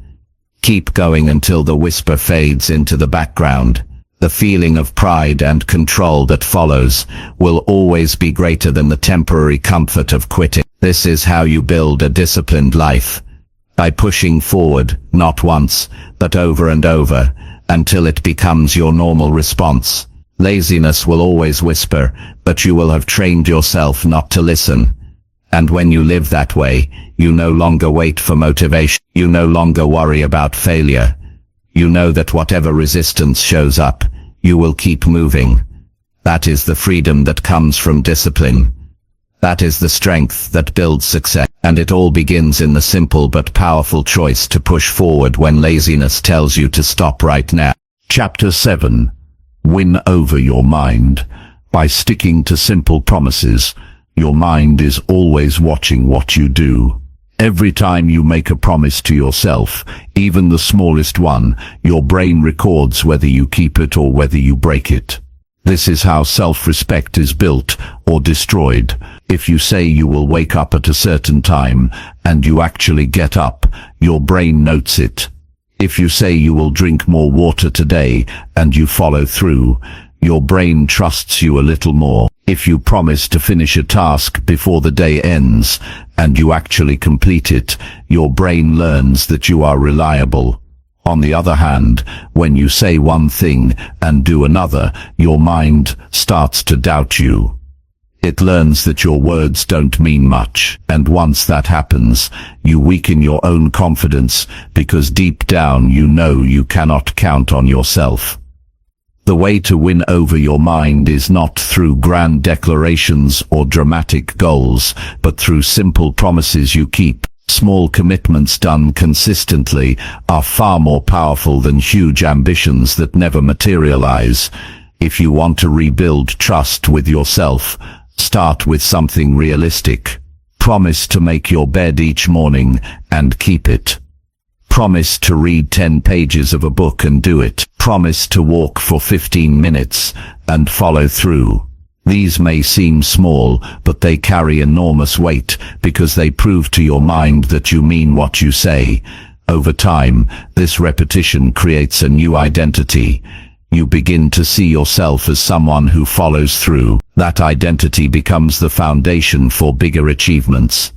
Keep going until the whisper fades into the background. The feeling of pride and control that follows will always be greater than the temporary comfort of quitting. This is how you build a disciplined life. By pushing forward, not once, but over and over, until it becomes your normal response. Laziness will always whisper, but you will have trained yourself not to listen. And when you live that way, you no longer wait for motivation. You no longer worry about failure. You know that whatever resistance shows up, you will keep moving. That is the freedom that comes from discipline. That is the strength that builds success. And it all begins in the simple but powerful choice to push forward when laziness tells you to stop right now. Chapter 7. Win over your mind. By sticking to simple promises, your mind is always watching what you do. Every time you make a promise to yourself, even the smallest one, your brain records whether you keep it or whether you break it. This is how self-respect is built or destroyed. If you say you will wake up at a certain time and you actually get up, your brain notes it. If you say you will drink more water today and you follow through, your brain trusts you a little more. If you promise to finish a task before the day ends and you actually complete it, your brain learns that you are reliable. On the other hand, when you say one thing and do another, your mind starts to doubt you. It learns that your words don't mean much, and once that happens, you weaken your own confidence because deep down you know you cannot count on yourself. The way to win over your mind is not through grand declarations or dramatic goals, but through simple promises you keep. Small commitments done consistently are far more powerful than huge ambitions that never materialize. If you want to rebuild trust with yourself, start with something realistic. Promise to make your bed each morning and keep it. Promise to read 10 pages of a book and do it. Promise to walk for 15 minutes and follow through. These may seem small, but they carry enormous weight because they prove to your mind that you mean what you say. Over time, this repetition creates a new identity. You begin to see yourself as someone who follows through. That identity becomes the foundation for bigger achievements.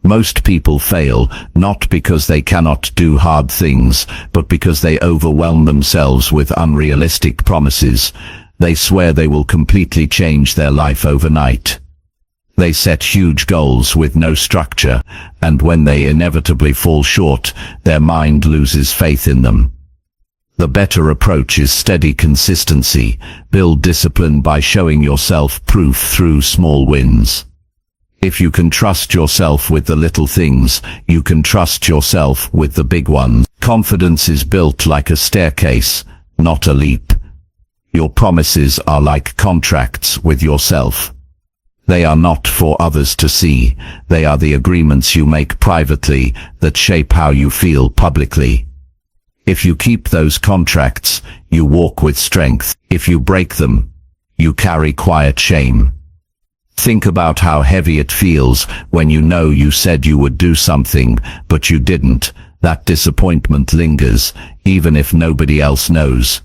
Most people fail, not because they cannot do hard things, but because they overwhelm themselves with unrealistic promises. They swear they will completely change their life overnight. They set huge goals with no structure, and when they inevitably fall short, their mind loses faith in them. The better approach is steady consistency. Build discipline by showing yourself proof through small wins. If you can trust yourself with the little things, you can trust yourself with the big ones. Confidence is built like a staircase, not a leap. Your promises are like contracts with yourself. They are not for others to see. They are the agreements you make privately that shape how you feel publicly. If you keep those contracts, you walk with strength. If you break them, you carry quiet shame. Think about how heavy it feels when you know you said you would do something, but you didn't. That disappointment lingers, even if nobody else knows.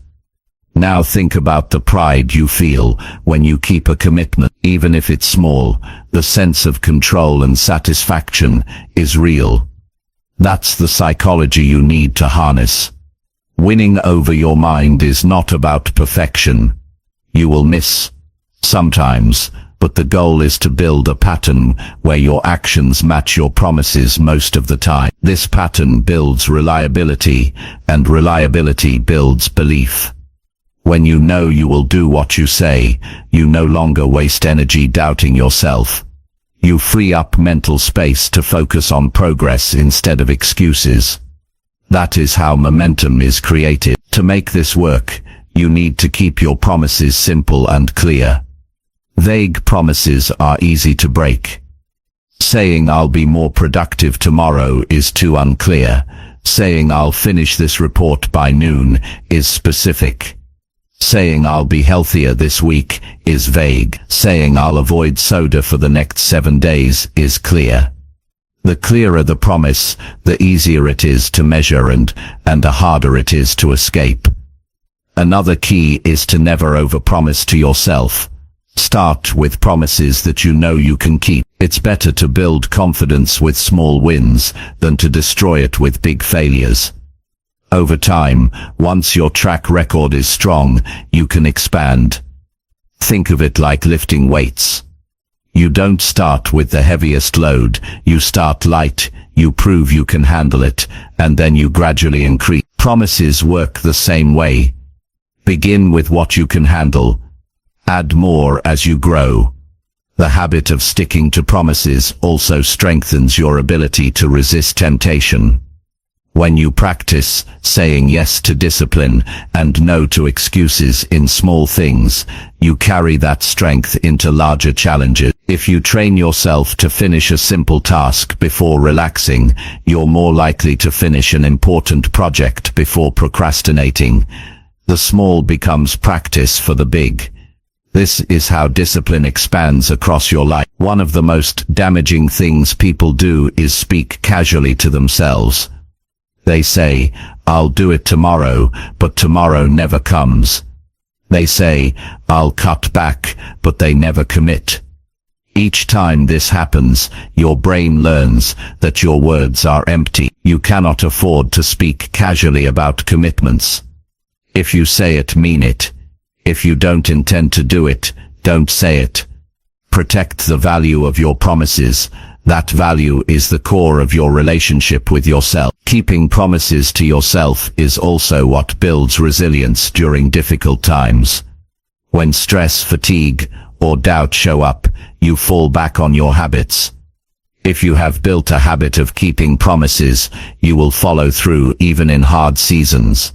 Now think about the pride you feel when you keep a commitment, even if it's small. The sense of control and satisfaction is real. That's the psychology you need to harness. Winning over your mind is not about perfection. You will miss sometimes, but the goal is to build a pattern where your actions match your promises most of the time. This pattern builds reliability, and reliability builds belief. When you know you will do what you say, you no longer waste energy doubting yourself. You free up mental space to focus on progress instead of excuses. That is how momentum is created. To make this work, you need to keep your promises simple and clear. Vague promises are easy to break. Saying I'll be more productive tomorrow is too unclear. Saying I'll finish this report by noon is specific. Saying I'll be healthier this week is vague. Saying I'll avoid soda for the next 7 days is clear. The clearer the promise, the easier it is to measure and the harder it is to escape. Another key is to never overpromise to yourself. Start with promises that you know you can keep. It's better to build confidence with small wins than to destroy it with big failures. Over time, once your track record is strong, you can expand. Think of it like lifting weights. You don't start with the heaviest load, you start light, you prove you can handle it, and then you gradually increase. Promises work the same way. Begin with what you can handle. Add more as you grow. The habit of sticking to promises also strengthens your ability to resist temptation. When you practice saying yes to discipline and no to excuses in small things, you carry that strength into larger challenges. If you train yourself to finish a simple task before relaxing, you're more likely to finish an important project before procrastinating. The small becomes practice for the big. This is how discipline expands across your life. One of the most damaging things people do is speak casually to themselves. They say, "I'll do it tomorrow," but tomorrow never comes. They say, "I'll cut back," but they never commit. Each time this happens, your brain learns that your words are empty. You cannot afford to speak casually about commitments. If you say it, mean it. If you don't intend to do it, don't say it. Protect the value of your promises. That value is the core of your relationship with yourself. Keeping promises to yourself is also what builds resilience during difficult times. When stress, fatigue, or doubt show up, you fall back on your habits. If you have built a habit of keeping promises, you will follow through even in hard seasons.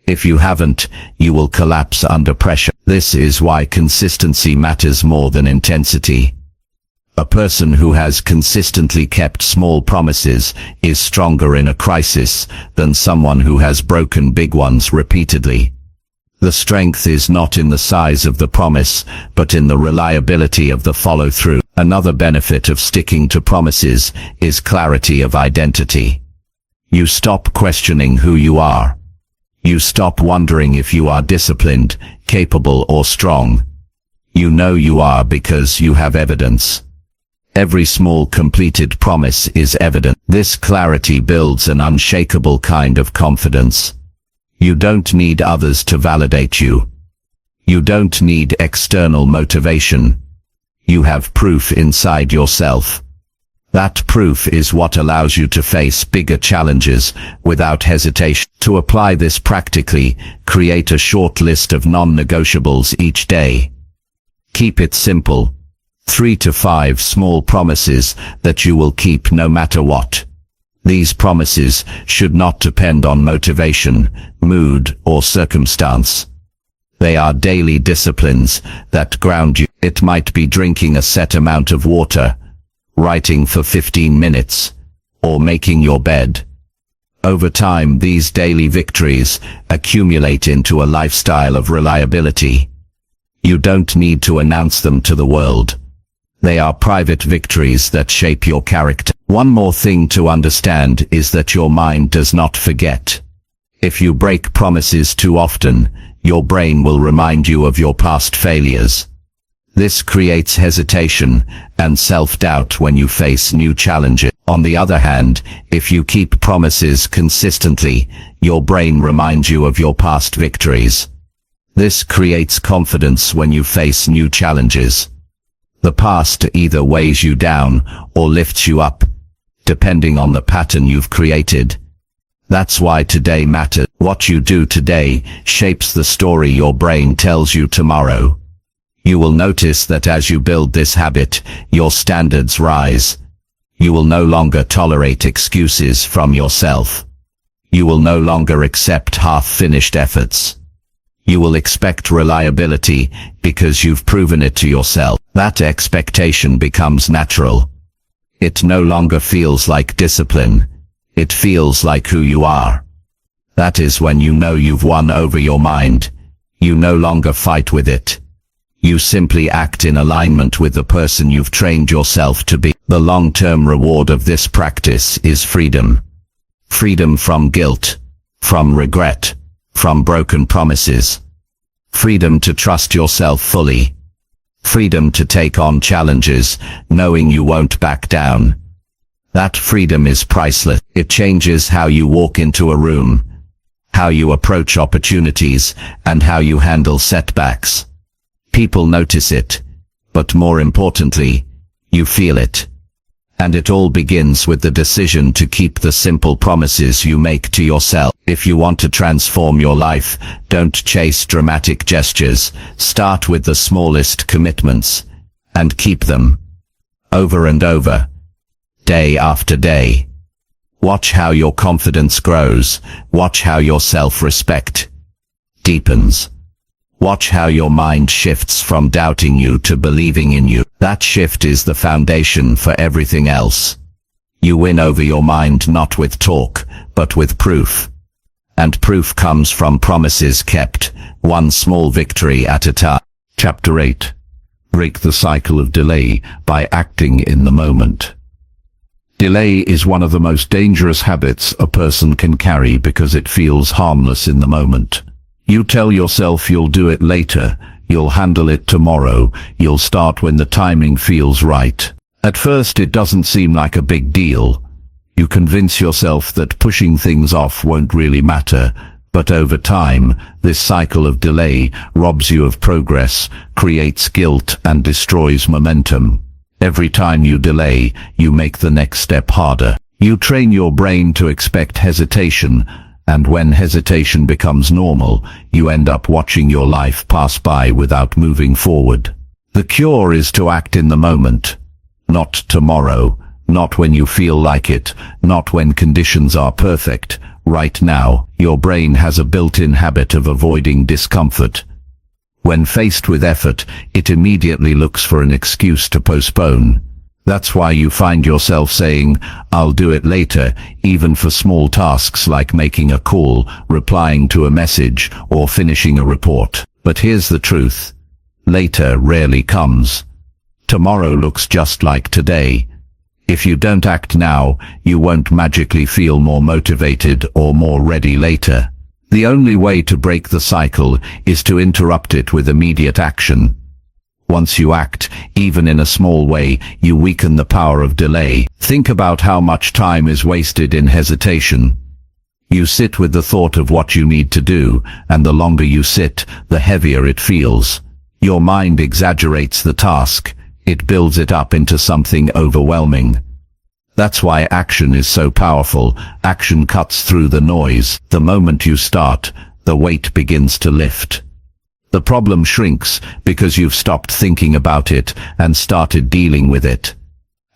If you haven't, you will collapse under pressure. This is why consistency matters more than intensity. A person who has consistently kept small promises is stronger in a crisis than someone who has broken big ones repeatedly. The strength is not in the size of the promise, but in the reliability of the follow-through. Another benefit of sticking to promises is clarity of identity. You stop questioning who you are. You stop wondering if you are disciplined, capable, or strong. You know you are because you have evidence. Every small completed promise is evident. This clarity builds an unshakable kind of confidence. You don't need others to validate you. You don't need external motivation. You have proof inside yourself. That proof is what allows you to face bigger challenges without hesitation. To apply this practically, create a short list of non-negotiables each day. Keep it simple. 3 to 5 small promises that you will keep no matter what. These promises should not depend on motivation, mood, or circumstance. They are daily disciplines that ground you. It might be drinking a set amount of water, writing for 15 minutes, or making your bed. Over time, these daily victories accumulate into a lifestyle of reliability. You don't need to announce them to the world. They are private victories that shape your character. One more thing to understand is that your mind does not forget. If you break promises too often, your brain will remind you of your past failures. This creates hesitation and self-doubt when you face new challenges. On the other hand, if you keep promises consistently, your brain reminds you of your past victories. This creates confidence when you face new challenges. The past either weighs you down or lifts you up, depending on the pattern you've created. That's why today matters. What you do today shapes the story your brain tells you tomorrow. You will notice that as you build this habit, your standards rise. You will no longer tolerate excuses from yourself. You will no longer accept half-finished efforts. You will expect reliability because you've proven it to yourself. That expectation becomes natural. It no longer feels like discipline. It feels like who you are. That is when you know you've won over your mind. You no longer fight with it. You simply act in alignment with the person you've trained yourself to be. The long-term reward of this practice is freedom. Freedom from guilt, from regret, from broken promises. Freedom to trust yourself fully. Freedom to take on challenges, knowing you won't back down. That freedom is priceless. It changes how you walk into a room, how you approach opportunities, and how you handle setbacks. People notice it, but more importantly, you feel it. And it all begins with the decision to keep the simple promises you make to yourself. If you want to transform your life, don't chase dramatic gestures. Start with the smallest commitments, and keep them. Over and over. Day after day. Watch how your confidence grows. Watch how your self-respect deepens. Watch how your mind shifts from doubting you to believing in you. That shift is the foundation for everything else. You win over your mind not with talk, but with proof. And proof comes from promises kept, one small victory at a time. Chapter 8. Break the cycle of delay by acting in the moment. Delay is one of the most dangerous habits a person can carry because it feels harmless in the moment. You tell yourself you'll do it later, you'll handle it tomorrow, you'll start when the timing feels right. At first it doesn't seem like a big deal. You convince yourself that pushing things off won't really matter, but over time, this cycle of delay robs you of progress, creates guilt, and destroys momentum. Every time you delay, you make the next step harder. You train your brain to expect hesitation, and when hesitation becomes normal, you end up watching your life pass by without moving forward. The cure is to act in the moment. Not tomorrow, not when you feel like it, not when conditions are perfect. Right now, your brain has a built-in habit of avoiding discomfort. When faced with effort, it immediately looks for an excuse to postpone. That's why you find yourself saying, "I'll do it later," even for small tasks like making a call, replying to a message, or finishing a report. But here's the truth. Later rarely comes. Tomorrow looks just like today. If you don't act now, you won't magically feel more motivated or more ready later. The only way to break the cycle is to interrupt it with immediate action. Once you act, even in a small way, you weaken the power of delay. Think about how much time is wasted in hesitation. You sit with the thought of what you need to do, and the longer you sit, the heavier it feels. Your mind exaggerates the task. It builds it up into something overwhelming. That's why action is so powerful. Action cuts through the noise. The moment you start, the weight begins to lift. The problem shrinks because you've stopped thinking about it and started dealing with it.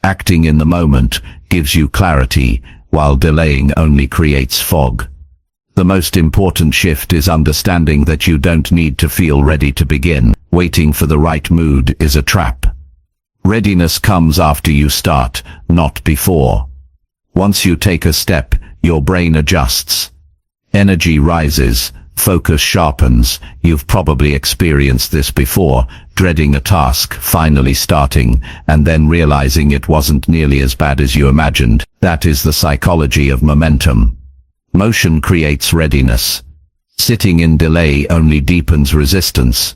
Acting in the moment gives you clarity, while delaying only creates fog. The most important shift is understanding that you don't need to feel ready to begin. Waiting for the right mood is a trap. Readiness comes after you start, not before. Once you take a step, your brain adjusts. Energy rises, focus sharpens. You've probably experienced this before, dreading a task, finally starting, and then realizing it wasn't nearly as bad as you imagined. That is the psychology of momentum. Motion creates readiness. Sitting in delay only deepens resistance.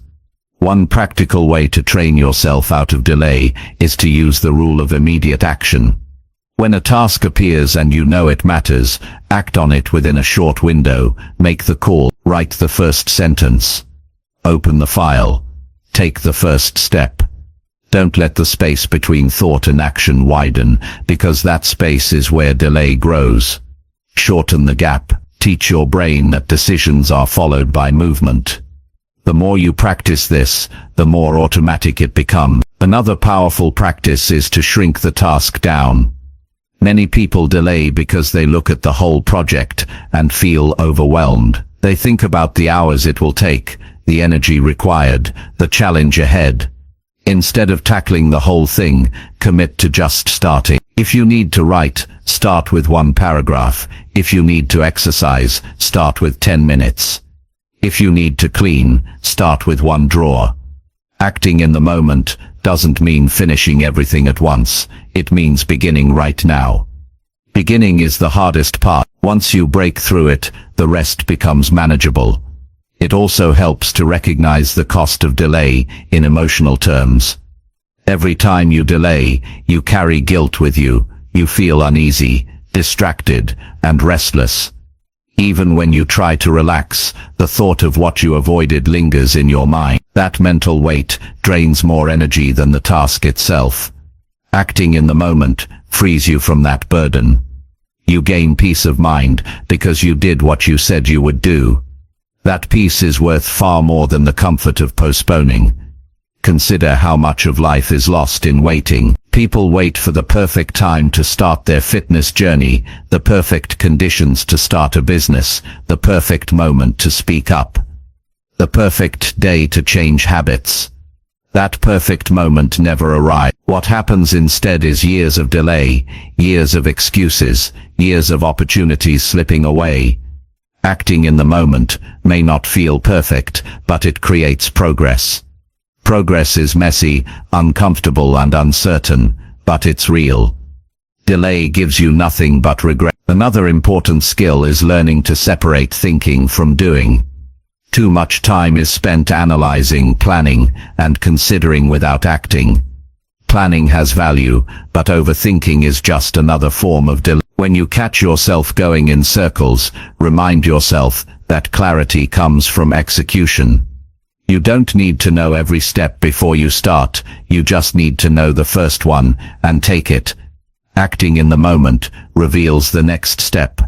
One practical way to train yourself out of delay is to use the rule of immediate action. When a task appears and you know it matters, act on it within a short window. Make the call, write the first sentence, open the file, take the first step. Don't let the space between thought and action widen, because that space is where delay grows. Shorten the gap. Teach your brain that decisions are followed by movement. The more you practice this, the more automatic it becomes. Another powerful practice is to shrink the task down. Many people delay because they look at the whole project and feel overwhelmed. They think about the hours it will take, the energy required, the challenge ahead. Instead of tackling the whole thing, commit to just starting. If you need to write, start with 1 paragraph. If you need to exercise, start with 10 minutes. If you need to clean, start with 1 drawer. Acting in the moment doesn't mean finishing everything at once. It means beginning right now. Beginning is the hardest part. Once you break through it, the rest becomes manageable. It also helps to recognize the cost of delay in emotional terms. Every time you delay, you carry guilt with you. You feel uneasy, distracted, and restless. Even when you try to relax, the thought of what you avoided lingers in your mind. That mental weight drains more energy than the task itself. Acting in the moment frees you from that burden. You gain peace of mind because you did what you said you would do. That peace is worth far more than the comfort of postponing. Consider how much of life is lost in waiting. People wait for the perfect time to start their fitness journey, the perfect conditions to start a business, the perfect moment to speak up, the perfect day to change habits. That perfect moment never arrives. What happens instead is years of delay, years of excuses, years of opportunities slipping away. Acting in the moment may not feel perfect, but it creates progress. Progress is messy, uncomfortable and uncertain, but it's real. Delay gives you nothing but regret. Another important skill is learning to separate thinking from doing. Too much time is spent analyzing, planning, and considering without acting. Planning has value, but overthinking is just another form of delay. When you catch yourself going in circles, remind yourself that clarity comes from execution. You don't need to know every step before you start, you just need to know the first one, and take it. Acting in the moment reveals the next step.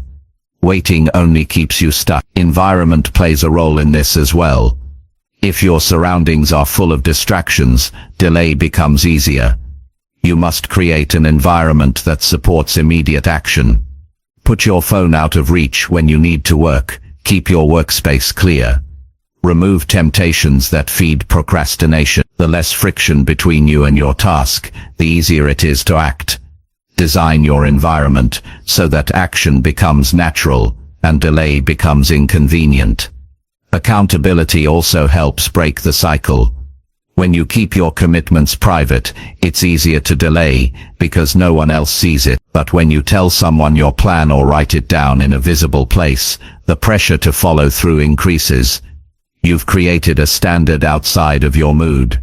Waiting only keeps you stuck. Environment plays a role in this as well. If your surroundings are full of distractions, delay becomes easier. You must create an environment that supports immediate action. Put your phone out of reach when you need to work. Keep your workspace clear. Remove temptations that feed procrastination. The less friction between you and your task, the easier it is to act. Design your environment so that action becomes natural and delay becomes inconvenient. Accountability also helps break the cycle. When you keep your commitments private, it's easier to delay because no one else sees it. But when you tell someone your plan or write it down in a visible place, the pressure to follow through increases. You've created a standard outside of your mood.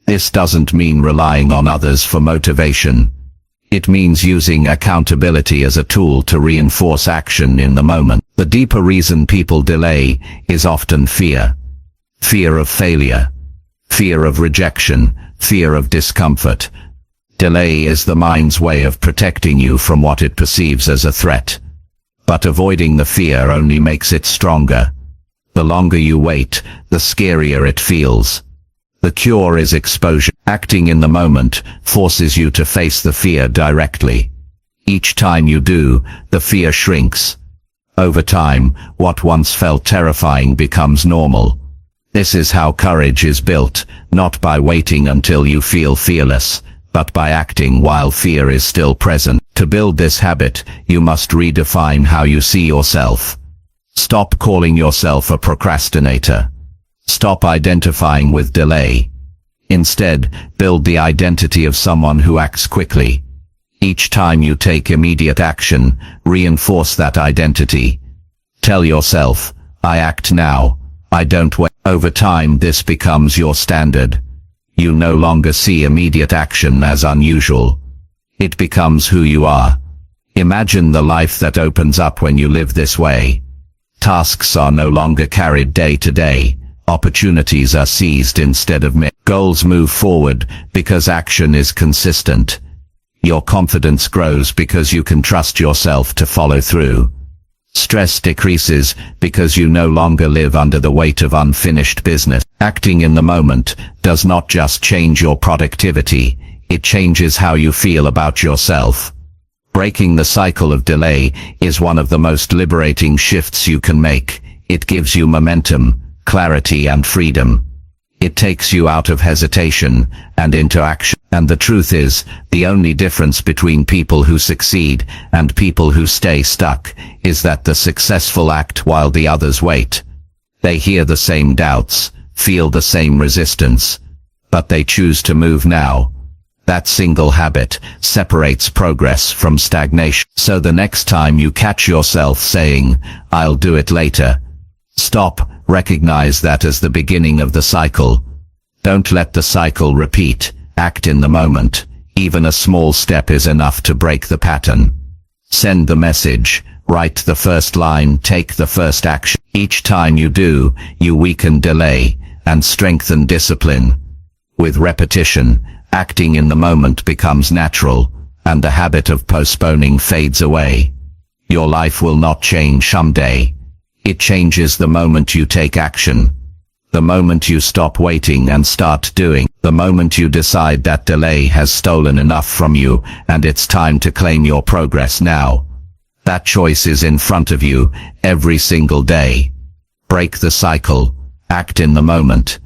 This doesn't mean relying on others for motivation. It means using accountability as a tool to reinforce action in the moment. The deeper reason people delay is often fear. Fear of failure. Fear of rejection. Fear of discomfort. Delay is the mind's way of protecting you from what it perceives as a threat. But avoiding the fear only makes it stronger. The longer you wait, the scarier it feels. The cure is exposure. Acting in the moment forces you to face the fear directly. Each time you do, the fear shrinks. Over time, what once felt terrifying becomes normal. This is how courage is built, not by waiting until you feel fearless, but by acting while fear is still present. To build this habit, you must redefine how you see yourself. Stop calling yourself a procrastinator. Stop identifying with delay. Instead, build the identity of someone who acts quickly. Each time you take immediate action, reinforce that identity. Tell yourself, I act now, I don't wait. Over time, this becomes your standard. You no longer see immediate action as unusual. It becomes who you are. Imagine the life that opens up when you live this way. Tasks are no longer carried day to day. Opportunities are seized instead of missed. Goals move forward because action is consistent. Your confidence grows because you can trust yourself to follow through. Stress decreases because you no longer live under the weight of unfinished business. Acting in the moment does not just change your productivity, it changes how you feel about yourself. Breaking the cycle of delay is one of the most liberating shifts you can make. It gives you momentum, clarity and freedom. It takes you out of hesitation and into action. And the truth is, the only difference between people who succeed and people who stay stuck is that the successful act while the others wait. They hear the same doubts, feel the same resistance, but they choose to move now. That single habit separates progress from stagnation. So the next time you catch yourself saying, I'll do it later, stop, recognize that as the beginning of the cycle. Don't let the cycle repeat. Act in the moment. Even a small step is enough to break the pattern. Send the message, write the first line, take the first action. Each time you do, you weaken delay and strengthen discipline. With repetition, acting in the moment becomes natural, and the habit of postponing fades away. Your life will not change someday. It changes the moment you take action. The moment you stop waiting and start doing. The moment you decide that delay has stolen enough from you and it's time to claim your progress now. That choice is in front of you every single day. Break the cycle. Act in the moment.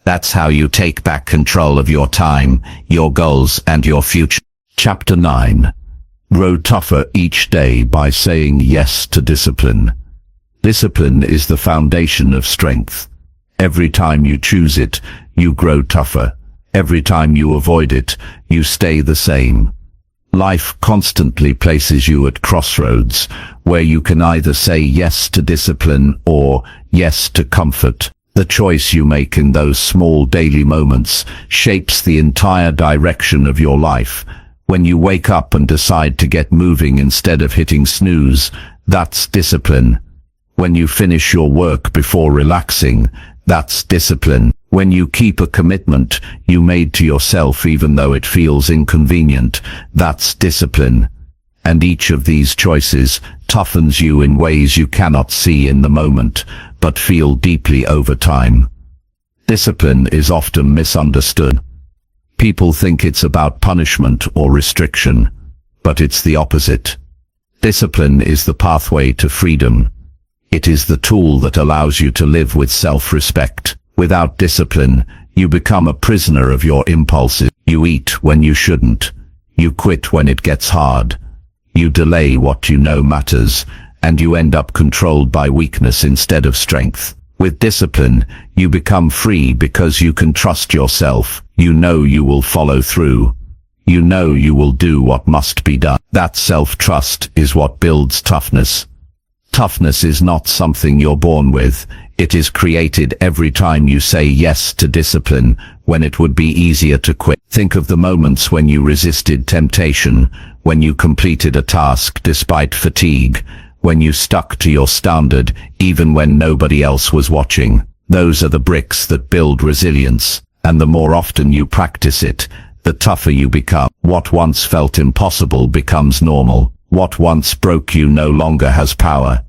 That's how you take back control of your time, your goals and your future. Chapter 9. Grow tougher each day by saying yes to discipline. Discipline is the foundation of strength. Every time you choose it, you grow tougher. Every time you avoid it, you stay the same. Life constantly places you at crossroads, where you can either say yes to discipline or yes to comfort. The choice you make in those small daily moments shapes the entire direction of your life. When you wake up and decide to get moving instead of hitting snooze, that's discipline. When you finish your work before relaxing, that's discipline. When you keep a commitment you made to yourself even though it feels inconvenient, that's discipline. And each of these choices toughens you in ways you cannot see in the moment, but feel deeply over time. Discipline is often misunderstood. People think it's about punishment or restriction, but it's the opposite. Discipline is the pathway to freedom. It is the tool that allows you to live with self-respect. Without discipline, you become a prisoner of your impulses. You eat when you shouldn't. You quit when it gets hard. You delay what you know matters, and you end up controlled by weakness instead of strength. With discipline, you become free because you can trust yourself. You know you will follow through. You know you will do what must be done. That self-trust is what builds toughness. Toughness is not something you're born with. It is created every time you say yes to discipline when it would be easier to quit. Think of the moments when you resisted temptation, when you completed a task despite fatigue, when you stuck to your standard even when nobody else was watching. Those are the bricks that build resilience, and the more often you practice it, the tougher you become. What once felt impossible becomes normal. What once broke you no longer has power.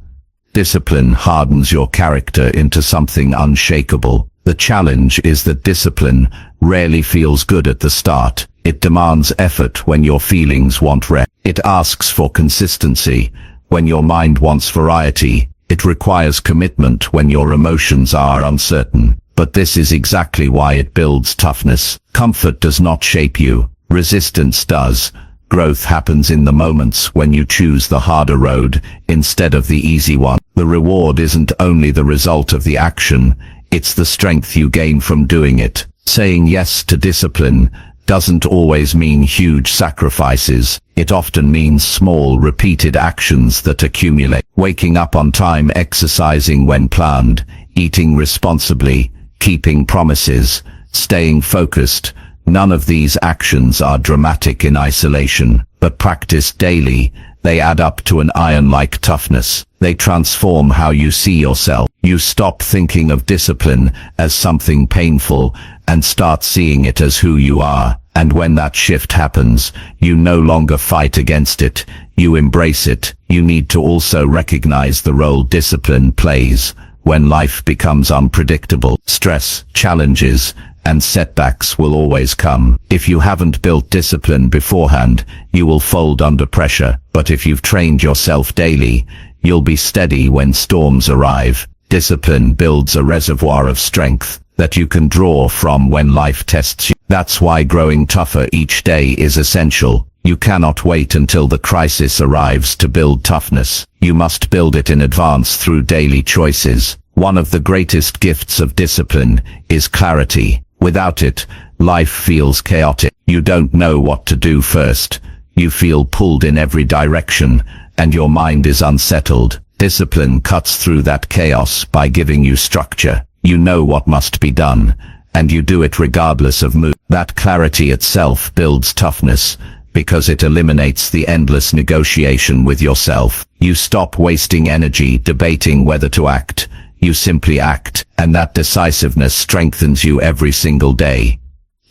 Discipline hardens your character into something unshakable. The challenge is that discipline rarely feels good at the start. It demands effort when your feelings want rest. It asks for consistency when your mind wants variety. It requires commitment when your emotions are uncertain. But this is exactly why it builds toughness. Comfort does not shape you. Resistance does. Growth happens in the moments when you choose the harder road instead of the easy one. The reward isn't only the result of the action, it's the strength you gain from doing it. Saying yes to discipline doesn't always mean huge sacrifices. It often means small, repeated actions that accumulate. Waking up on time, exercising when planned, eating responsibly, keeping promises, staying focused. None of these actions are dramatic in isolation, but practiced daily, they add up to an iron-like toughness. They transform how you see yourself. You stop thinking of discipline as something painful and start seeing it as who you are. And when that shift happens, you no longer fight against it, you embrace it. You need to also recognize the role discipline plays when life becomes unpredictable. Stress, challenges, and setbacks will always come. If you haven't built discipline beforehand, you will fold under pressure. But if you've trained yourself daily, you'll be steady when storms arrive. Discipline builds a reservoir of strength that you can draw from when life tests you. That's why growing tougher each day is essential. You cannot wait until the crisis arrives to build toughness. You must build it in advance through daily choices. One of the greatest gifts of discipline is clarity. Without it, life feels chaotic. You don't know what to do first. You feel pulled in every direction, and your mind is unsettled. Discipline cuts through that chaos by giving you structure. You know what must be done, and you do it regardless of mood. That clarity itself builds toughness, because it eliminates the endless negotiation with yourself. You stop wasting energy debating whether to act. You simply act, and that decisiveness strengthens you every single day.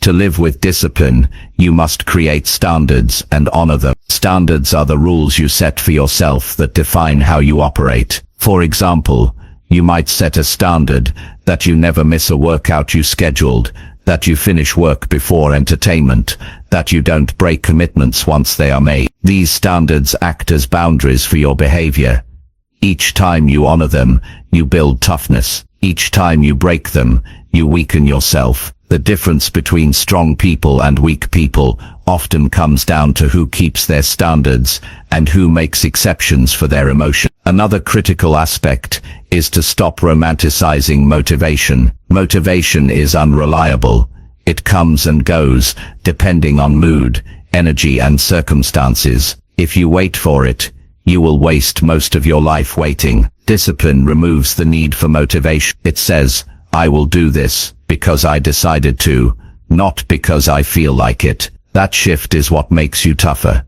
To live with discipline, you must create standards and honor them. Standards are the rules you set for yourself that define how you operate. For example, you might set a standard that you never miss a workout you scheduled, that you finish work before entertainment, that you don't break commitments once they are made. These standards act as boundaries for your behavior. Each time you honor them, you build toughness. Each time you break them, you weaken yourself. The difference between strong people and weak people often comes down to who keeps their standards and who makes exceptions for their emotions. Another critical aspect is to stop romanticizing motivation. Motivation is unreliable. It comes and goes, depending on mood, energy and circumstances. If you wait for it, you will waste most of your life waiting. Discipline removes the need for motivation. It says, I will do this because I decided to, not because I feel like it. That shift is what makes you tougher.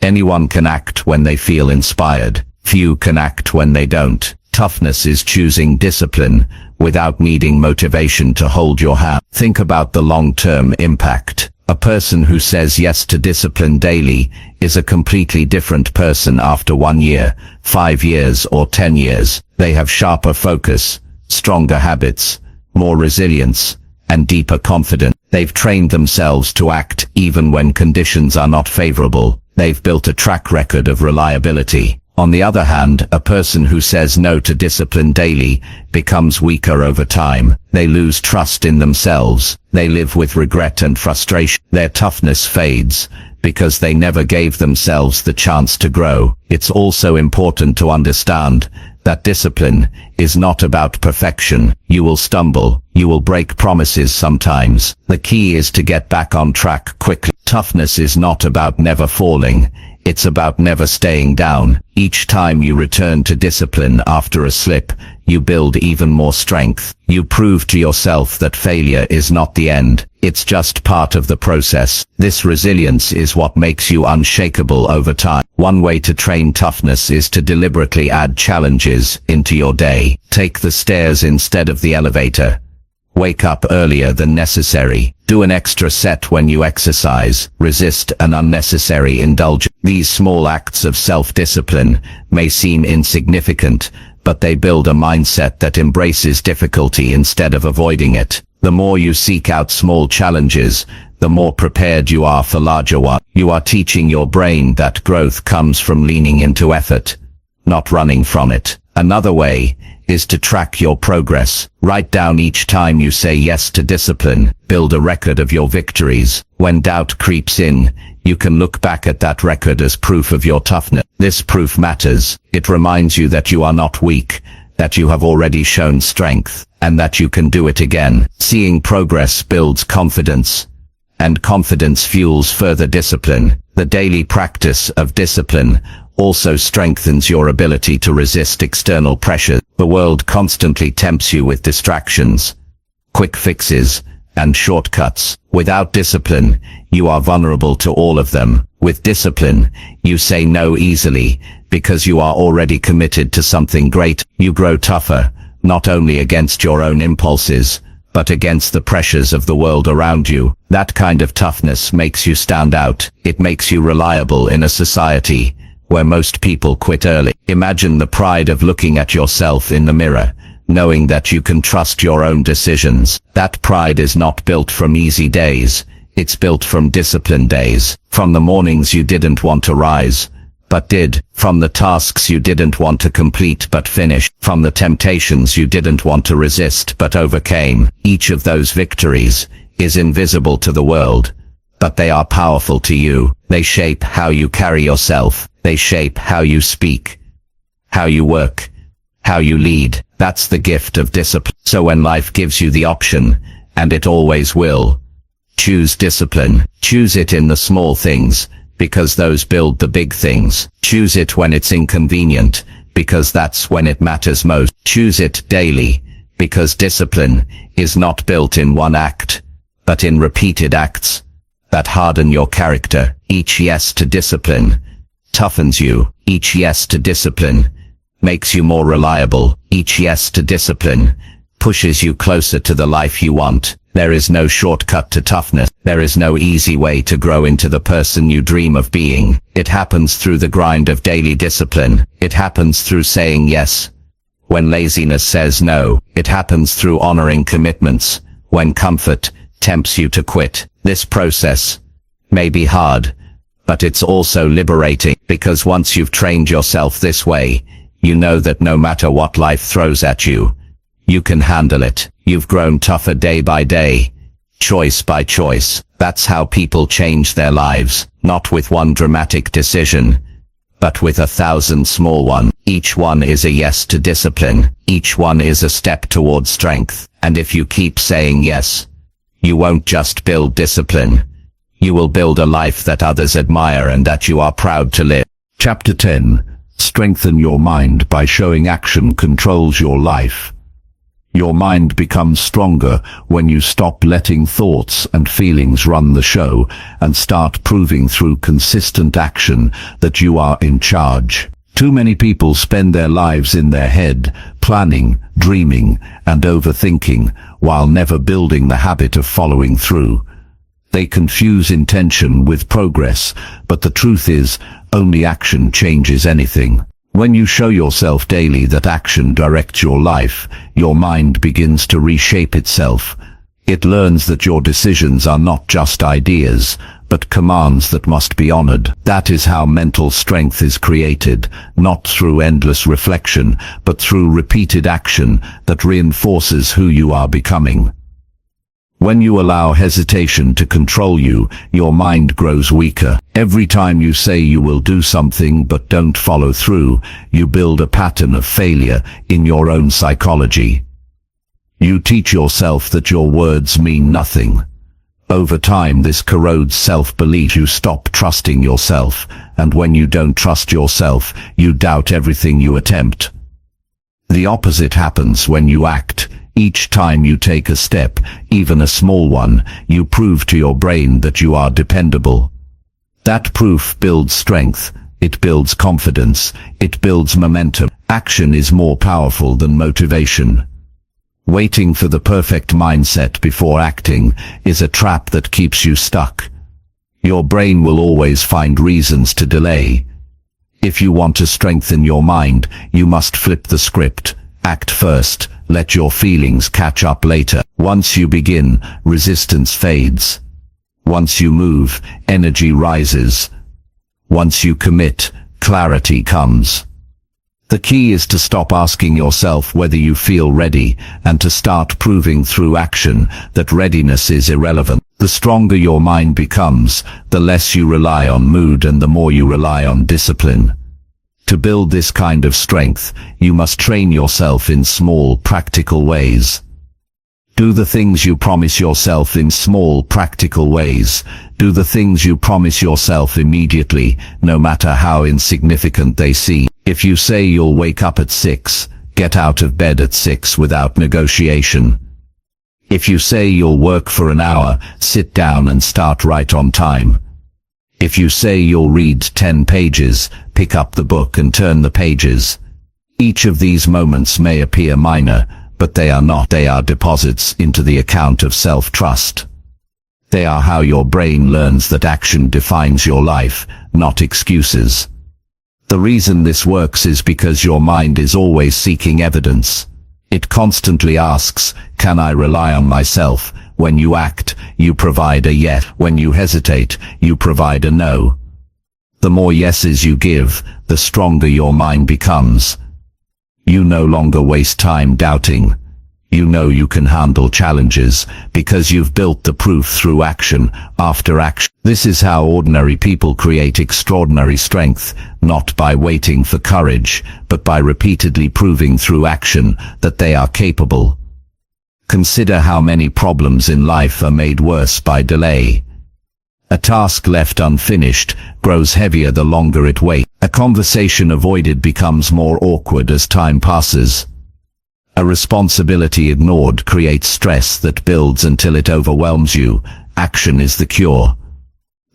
Anyone can act when they feel inspired. Few can act when they don't. Toughness is choosing discipline without needing motivation to hold your hand. Think about the long-term impact. A person who says yes to discipline daily is a completely different person after 1 year, 5 years or 10 years. They have sharper focus, stronger habits, more resilience, and deeper confidence. They've trained themselves to act even when conditions are not favorable. They've built a track record of reliability. On the other hand, a person who says no to discipline daily becomes weaker over time. They lose trust in themselves. They live with regret and frustration. Their toughness fades because they never gave themselves the chance to grow. It's also important to understand that discipline is not about perfection. You will stumble. You will break promises sometimes. The key is to get back on track quickly. Toughness is not about never falling. It's about never staying down. Each time you return to discipline after a slip, you build even more strength. You prove to yourself that failure is not the end. It's just part of the process. This resilience is what makes you unshakable over time. One way to train toughness is to deliberately add challenges into your day. Take the stairs instead of the elevator. Wake up earlier than necessary. Do an extra set when you exercise. Resist an unnecessary indulgence. These small acts of self-discipline may seem insignificant, but they build a mindset that embraces difficulty instead of avoiding it. The more you seek out small challenges, the more prepared you are for larger ones. You are teaching your brain that growth comes from leaning into effort, not running from it. Another way is to track your progress. Write down each time you say yes to discipline. Build a record of your victories. When doubt creeps in, you can look back at that record as proof of your toughness. This proof matters. It reminds you that you are not weak, that you have already shown strength, and that you can do it again. Seeing progress builds confidence, and confidence fuels further discipline. The daily practice of discipline also strengthens your ability to resist external pressure. The world constantly tempts you with distractions, quick fixes, and shortcuts. Without discipline, you are vulnerable to all of them. With discipline, you say no easily because you are already committed to something great. You grow tougher, not only against your own impulses, but against the pressures of the world around you. That kind of toughness makes you stand out. It makes you reliable in a society where most people quit early. Imagine the pride of looking at yourself in the mirror, knowing that you can trust your own decisions. That pride is not built from easy days. It's built from disciplined days. From the mornings you didn't want to rise, but did. From the tasks you didn't want to complete but finished. From the temptations you didn't want to resist but overcame. Each of those victories is invisible to the world, but they are powerful to you. They shape how you carry yourself. They shape how you speak, how you work, how you lead. That's the gift of discipline. So when life gives you the option, and it always will, choose discipline. Choose it in the small things, because those build the big things. Choose it when it's inconvenient, because that's when it matters most. Choose it daily, because discipline is not built in one act, but in repeated acts that harden your character. Each yes to discipline toughens you. Each yes to discipline makes you more reliable. Each yes to discipline pushes you closer to the life you want. There is no shortcut to toughness. There is no easy way to grow into the person you dream of being. It happens through the grind of daily discipline. It happens through saying yes when laziness says no. It happens through honoring commitments when comfort tempts you to quit. This process may be hard, but it's also liberating, because once you've trained yourself this way, you know that no matter what life throws at you, you can handle it. You've grown tougher day by day, choice by choice. That's how people change their lives, not with one dramatic decision, but with 1,000 small ones. Each one is a yes to discipline. Each one is a step towards strength. And if you keep saying yes, you won't just build discipline. You will build a life that others admire and that you are proud to live. Chapter 10. Strengthen your mind by showing action controls your life. Your mind becomes stronger when you stop letting thoughts and feelings run the show and start proving through consistent action that you are in charge. Too many people spend their lives in their head, planning, dreaming, and overthinking, while never building the habit of following through. They confuse intention with progress, but the truth is, only action changes anything. When you show yourself daily that action directs your life, your mind begins to reshape itself. It learns that your decisions are not just ideas, but commands that must be honored. That is how mental strength is created, not through endless reflection, but through repeated action that reinforces who you are becoming. When you allow hesitation to control you, your mind grows weaker. Every time you say you will do something but don't follow through, you build a pattern of failure in your own psychology. You teach yourself that your words mean nothing. Over time, this corrodes self-belief. You stop trusting yourself, and when you don't trust yourself, you doubt everything you attempt. The opposite happens when you act. Each time you take a step, even a small one, you prove to your brain that you are dependable. That proof builds strength, it builds confidence, it builds momentum. Action is more powerful than motivation. Waiting for the perfect mindset before acting is a trap that keeps you stuck. Your brain will always find reasons to delay. If you want to strengthen your mind, you must flip the script. Act first, let your feelings catch up later. Once you begin, resistance fades. Once you move, energy rises. Once you commit, clarity comes. The key is to stop asking yourself whether you feel ready and to start proving through action that readiness is irrelevant. The stronger your mind becomes, the less you rely on mood and the more you rely on discipline. To build this kind of strength, you must train yourself in small, practical ways. Do the things you promise yourself in small, practical ways. Do the things you promise yourself immediately, no matter how insignificant they seem. If you say you'll wake up at 6, get out of bed at 6 without negotiation. If you say you'll work for an hour, sit down and start right on time. If you say you'll read 10 pages, pick up the book and turn the pages. Each of these moments may appear minor, but they are not. They are deposits into the account of self-trust. They are how your brain learns that action defines your life, not excuses. The reason this works is because your mind is always seeking evidence. It constantly asks, can I rely on myself? When you act, you provide a yes. When you hesitate, you provide a no. The more yeses you give, the stronger your mind becomes. You no longer waste time doubting. You know you can handle challenges because you've built the proof through action after action. This is how ordinary people create extraordinary strength, not by waiting for courage, but by repeatedly proving through action that they are capable. Consider how many problems in life are made worse by delay. A task left unfinished grows heavier the longer it waits. A conversation avoided becomes more awkward as time passes. A responsibility ignored creates stress that builds until it overwhelms you. Action is the cure.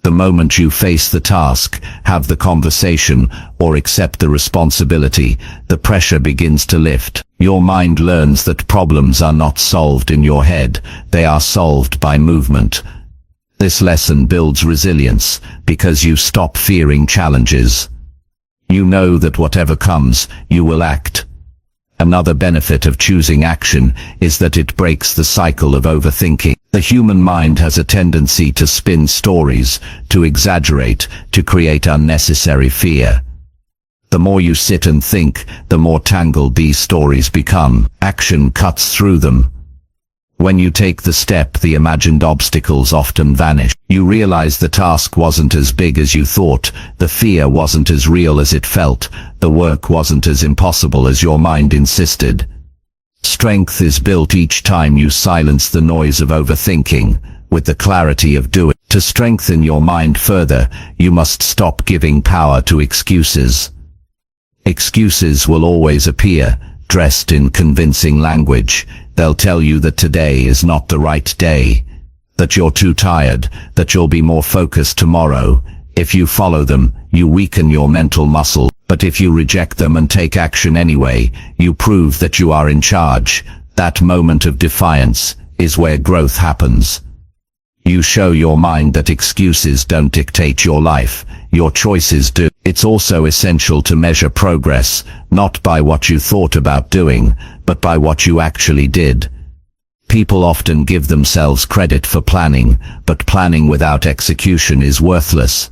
The moment you face the task, have the conversation, or accept the responsibility, the pressure begins to lift. Your mind learns that problems are not solved in your head, they are solved by movement. This lesson builds resilience, because you stop fearing challenges. You know that whatever comes, you will act. Another benefit of choosing action is that it breaks the cycle of overthinking. The human mind has a tendency to spin stories, to exaggerate, to create unnecessary fear. The more you sit and think, the more tangled these stories become. Action cuts through them. When you take the step, the imagined obstacles often vanish. You realize the task wasn't as big as you thought, the fear wasn't as real as it felt, the work wasn't as impossible as your mind insisted. Strength is built each time you silence the noise of overthinking, with the clarity of doing. To strengthen your mind further, you must stop giving power to excuses. Excuses will always appear, dressed in convincing language. They'll tell you that today is not the right day, that you're too tired, that you'll be more focused tomorrow. If you follow them, you weaken your mental muscle, but if you reject them and take action anyway, you prove that you are in charge. That moment of defiance is where growth happens. You show your mind that excuses don't dictate your life, your choices do. It's also essential to measure progress, not by what you thought about doing, but by what you actually did. People often give themselves credit for planning, but planning without execution is worthless.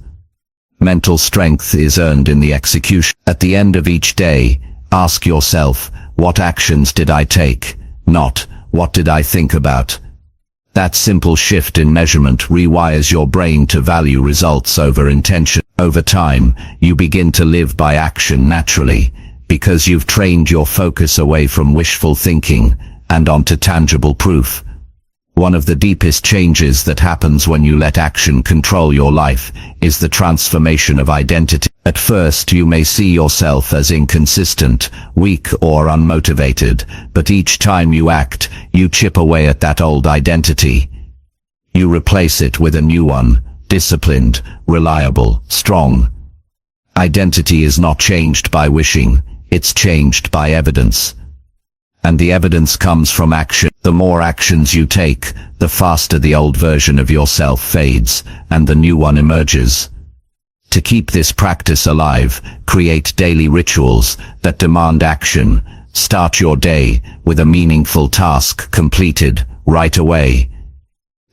Mental strength is earned in the execution. At the end of each day, ask yourself, what actions did I take? Not, what did I think about? That simple shift in measurement rewires your brain to value results over intention. Over time, you begin to live by action naturally, because you've trained your focus away from wishful thinking and onto tangible proof. One of the deepest changes that happens when you let action control your life is the transformation of identity. At first, you may see yourself as inconsistent, weak, or unmotivated, but each time you act, you chip away at that old identity. You replace it with a new one, disciplined, reliable, strong. Identity is not changed by wishing, it's changed by evidence. And the evidence comes from action. The more actions you take, the faster the old version of yourself fades, and the new one emerges. To keep this practice alive, create daily rituals that demand action. Start your day with a meaningful task completed right away.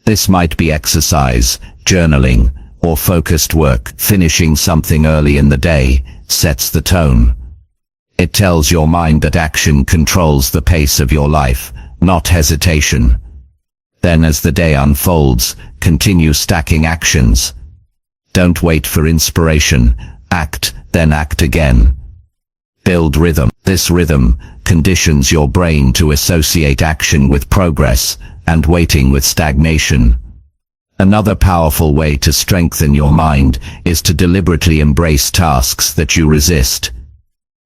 This might be exercise, journaling, or focused work. Finishing something early in the day sets the tone. It tells your mind that action controls the pace of your life, not hesitation. Then as the day unfolds, continue stacking actions. Don't wait for inspiration. Act, then act again. Build rhythm. This rhythm conditions your brain to associate action with progress and waiting with stagnation. Another powerful way to strengthen your mind is to deliberately embrace tasks that you resist.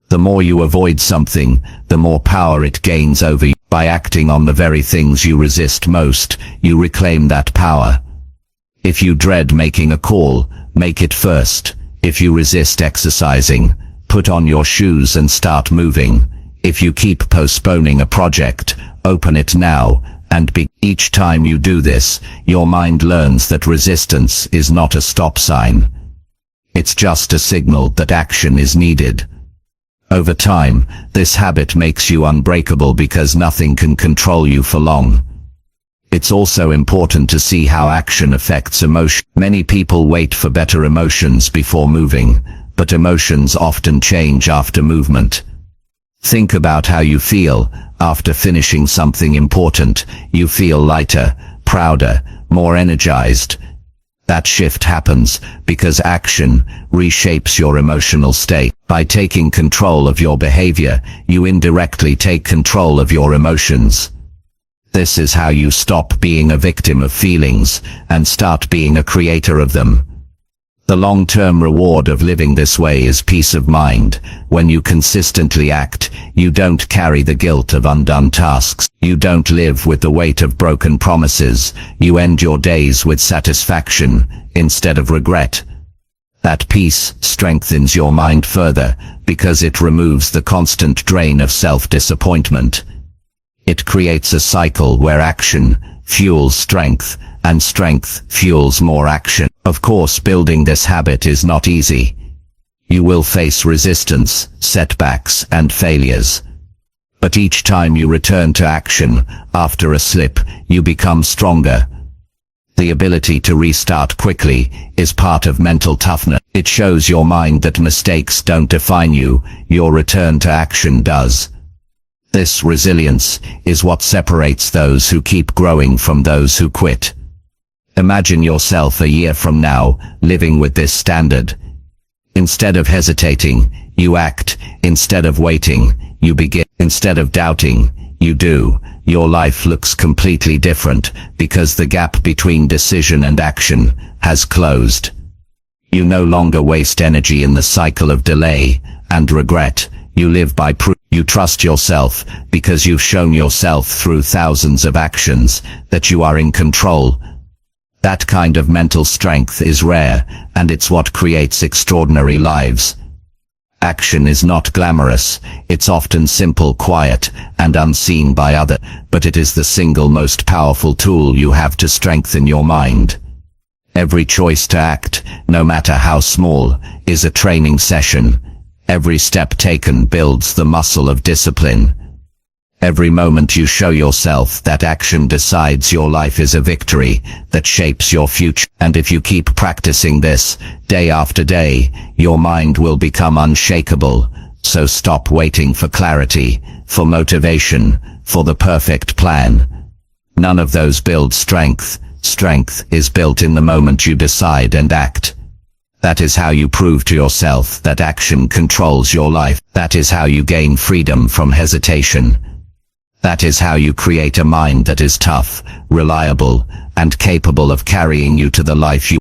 The more you avoid something, the more power it gains over you. By acting on the very things you resist most, you reclaim that power. If you dread making a call, make it first. If you resist exercising, put on your shoes and start moving. If you keep postponing a project, open it now and begin. Each time you do this, your mind learns that resistance is not a stop sign. It's just a signal that action is needed. Over time, this habit makes you unbreakable because nothing can control you for long. It's also important to see how action affects emotion. Many people wait for better emotions before moving, but emotions often change after movement. Think about how you feel after finishing something important. You feel lighter, prouder, more energized. That shift happens because action reshapes your emotional state. By taking control of your behavior, you indirectly take control of your emotions. This is how you stop being a victim of feelings and start being a creator of them. The long-term reward of living this way is peace of mind. When you consistently act, you don't carry the guilt of undone tasks. You don't live with the weight of broken promises. You end your days with satisfaction instead of regret. That peace strengthens your mind further because it removes the constant drain of self-disappointment. It creates a cycle where action fuels strength, and strength fuels more action. Of course, building this habit is not easy. You will face resistance, setbacks, and failures. But each time you return to action after a slip, you become stronger. The ability to restart quickly is part of mental toughness. It shows your mind that mistakes don't define you, your return to action does. This resilience is what separates those who keep growing from those who quit. Imagine yourself a year from now, living with this standard. Instead of hesitating, you act. Instead of waiting, you begin. Instead of doubting, you do. Your life looks completely different because the gap between decision and action has closed. You no longer waste energy in the cycle of delay and regret. You live by proof. You trust yourself because you've shown yourself through thousands of actions that you are in control. That kind of mental strength is rare, and it's what creates extraordinary lives. Action is not glamorous. It's often simple, quiet, and unseen by others, but it is the single most powerful tool you have to strengthen your mind. Every choice to act, no matter how small, is a training session. Every step taken builds the muscle of discipline. Every moment you show yourself that action decides your life is a victory that shapes your future. And if you keep practicing this, day after day, your mind will become unshakable. So stop waiting for clarity, for motivation, for the perfect plan. None of those build strength. Strength is built in the moment you decide and act. That is how you prove to yourself that action controls your life. That is how you gain freedom from hesitation. That is how you create a mind that is tough, reliable, and capable of carrying you to the life you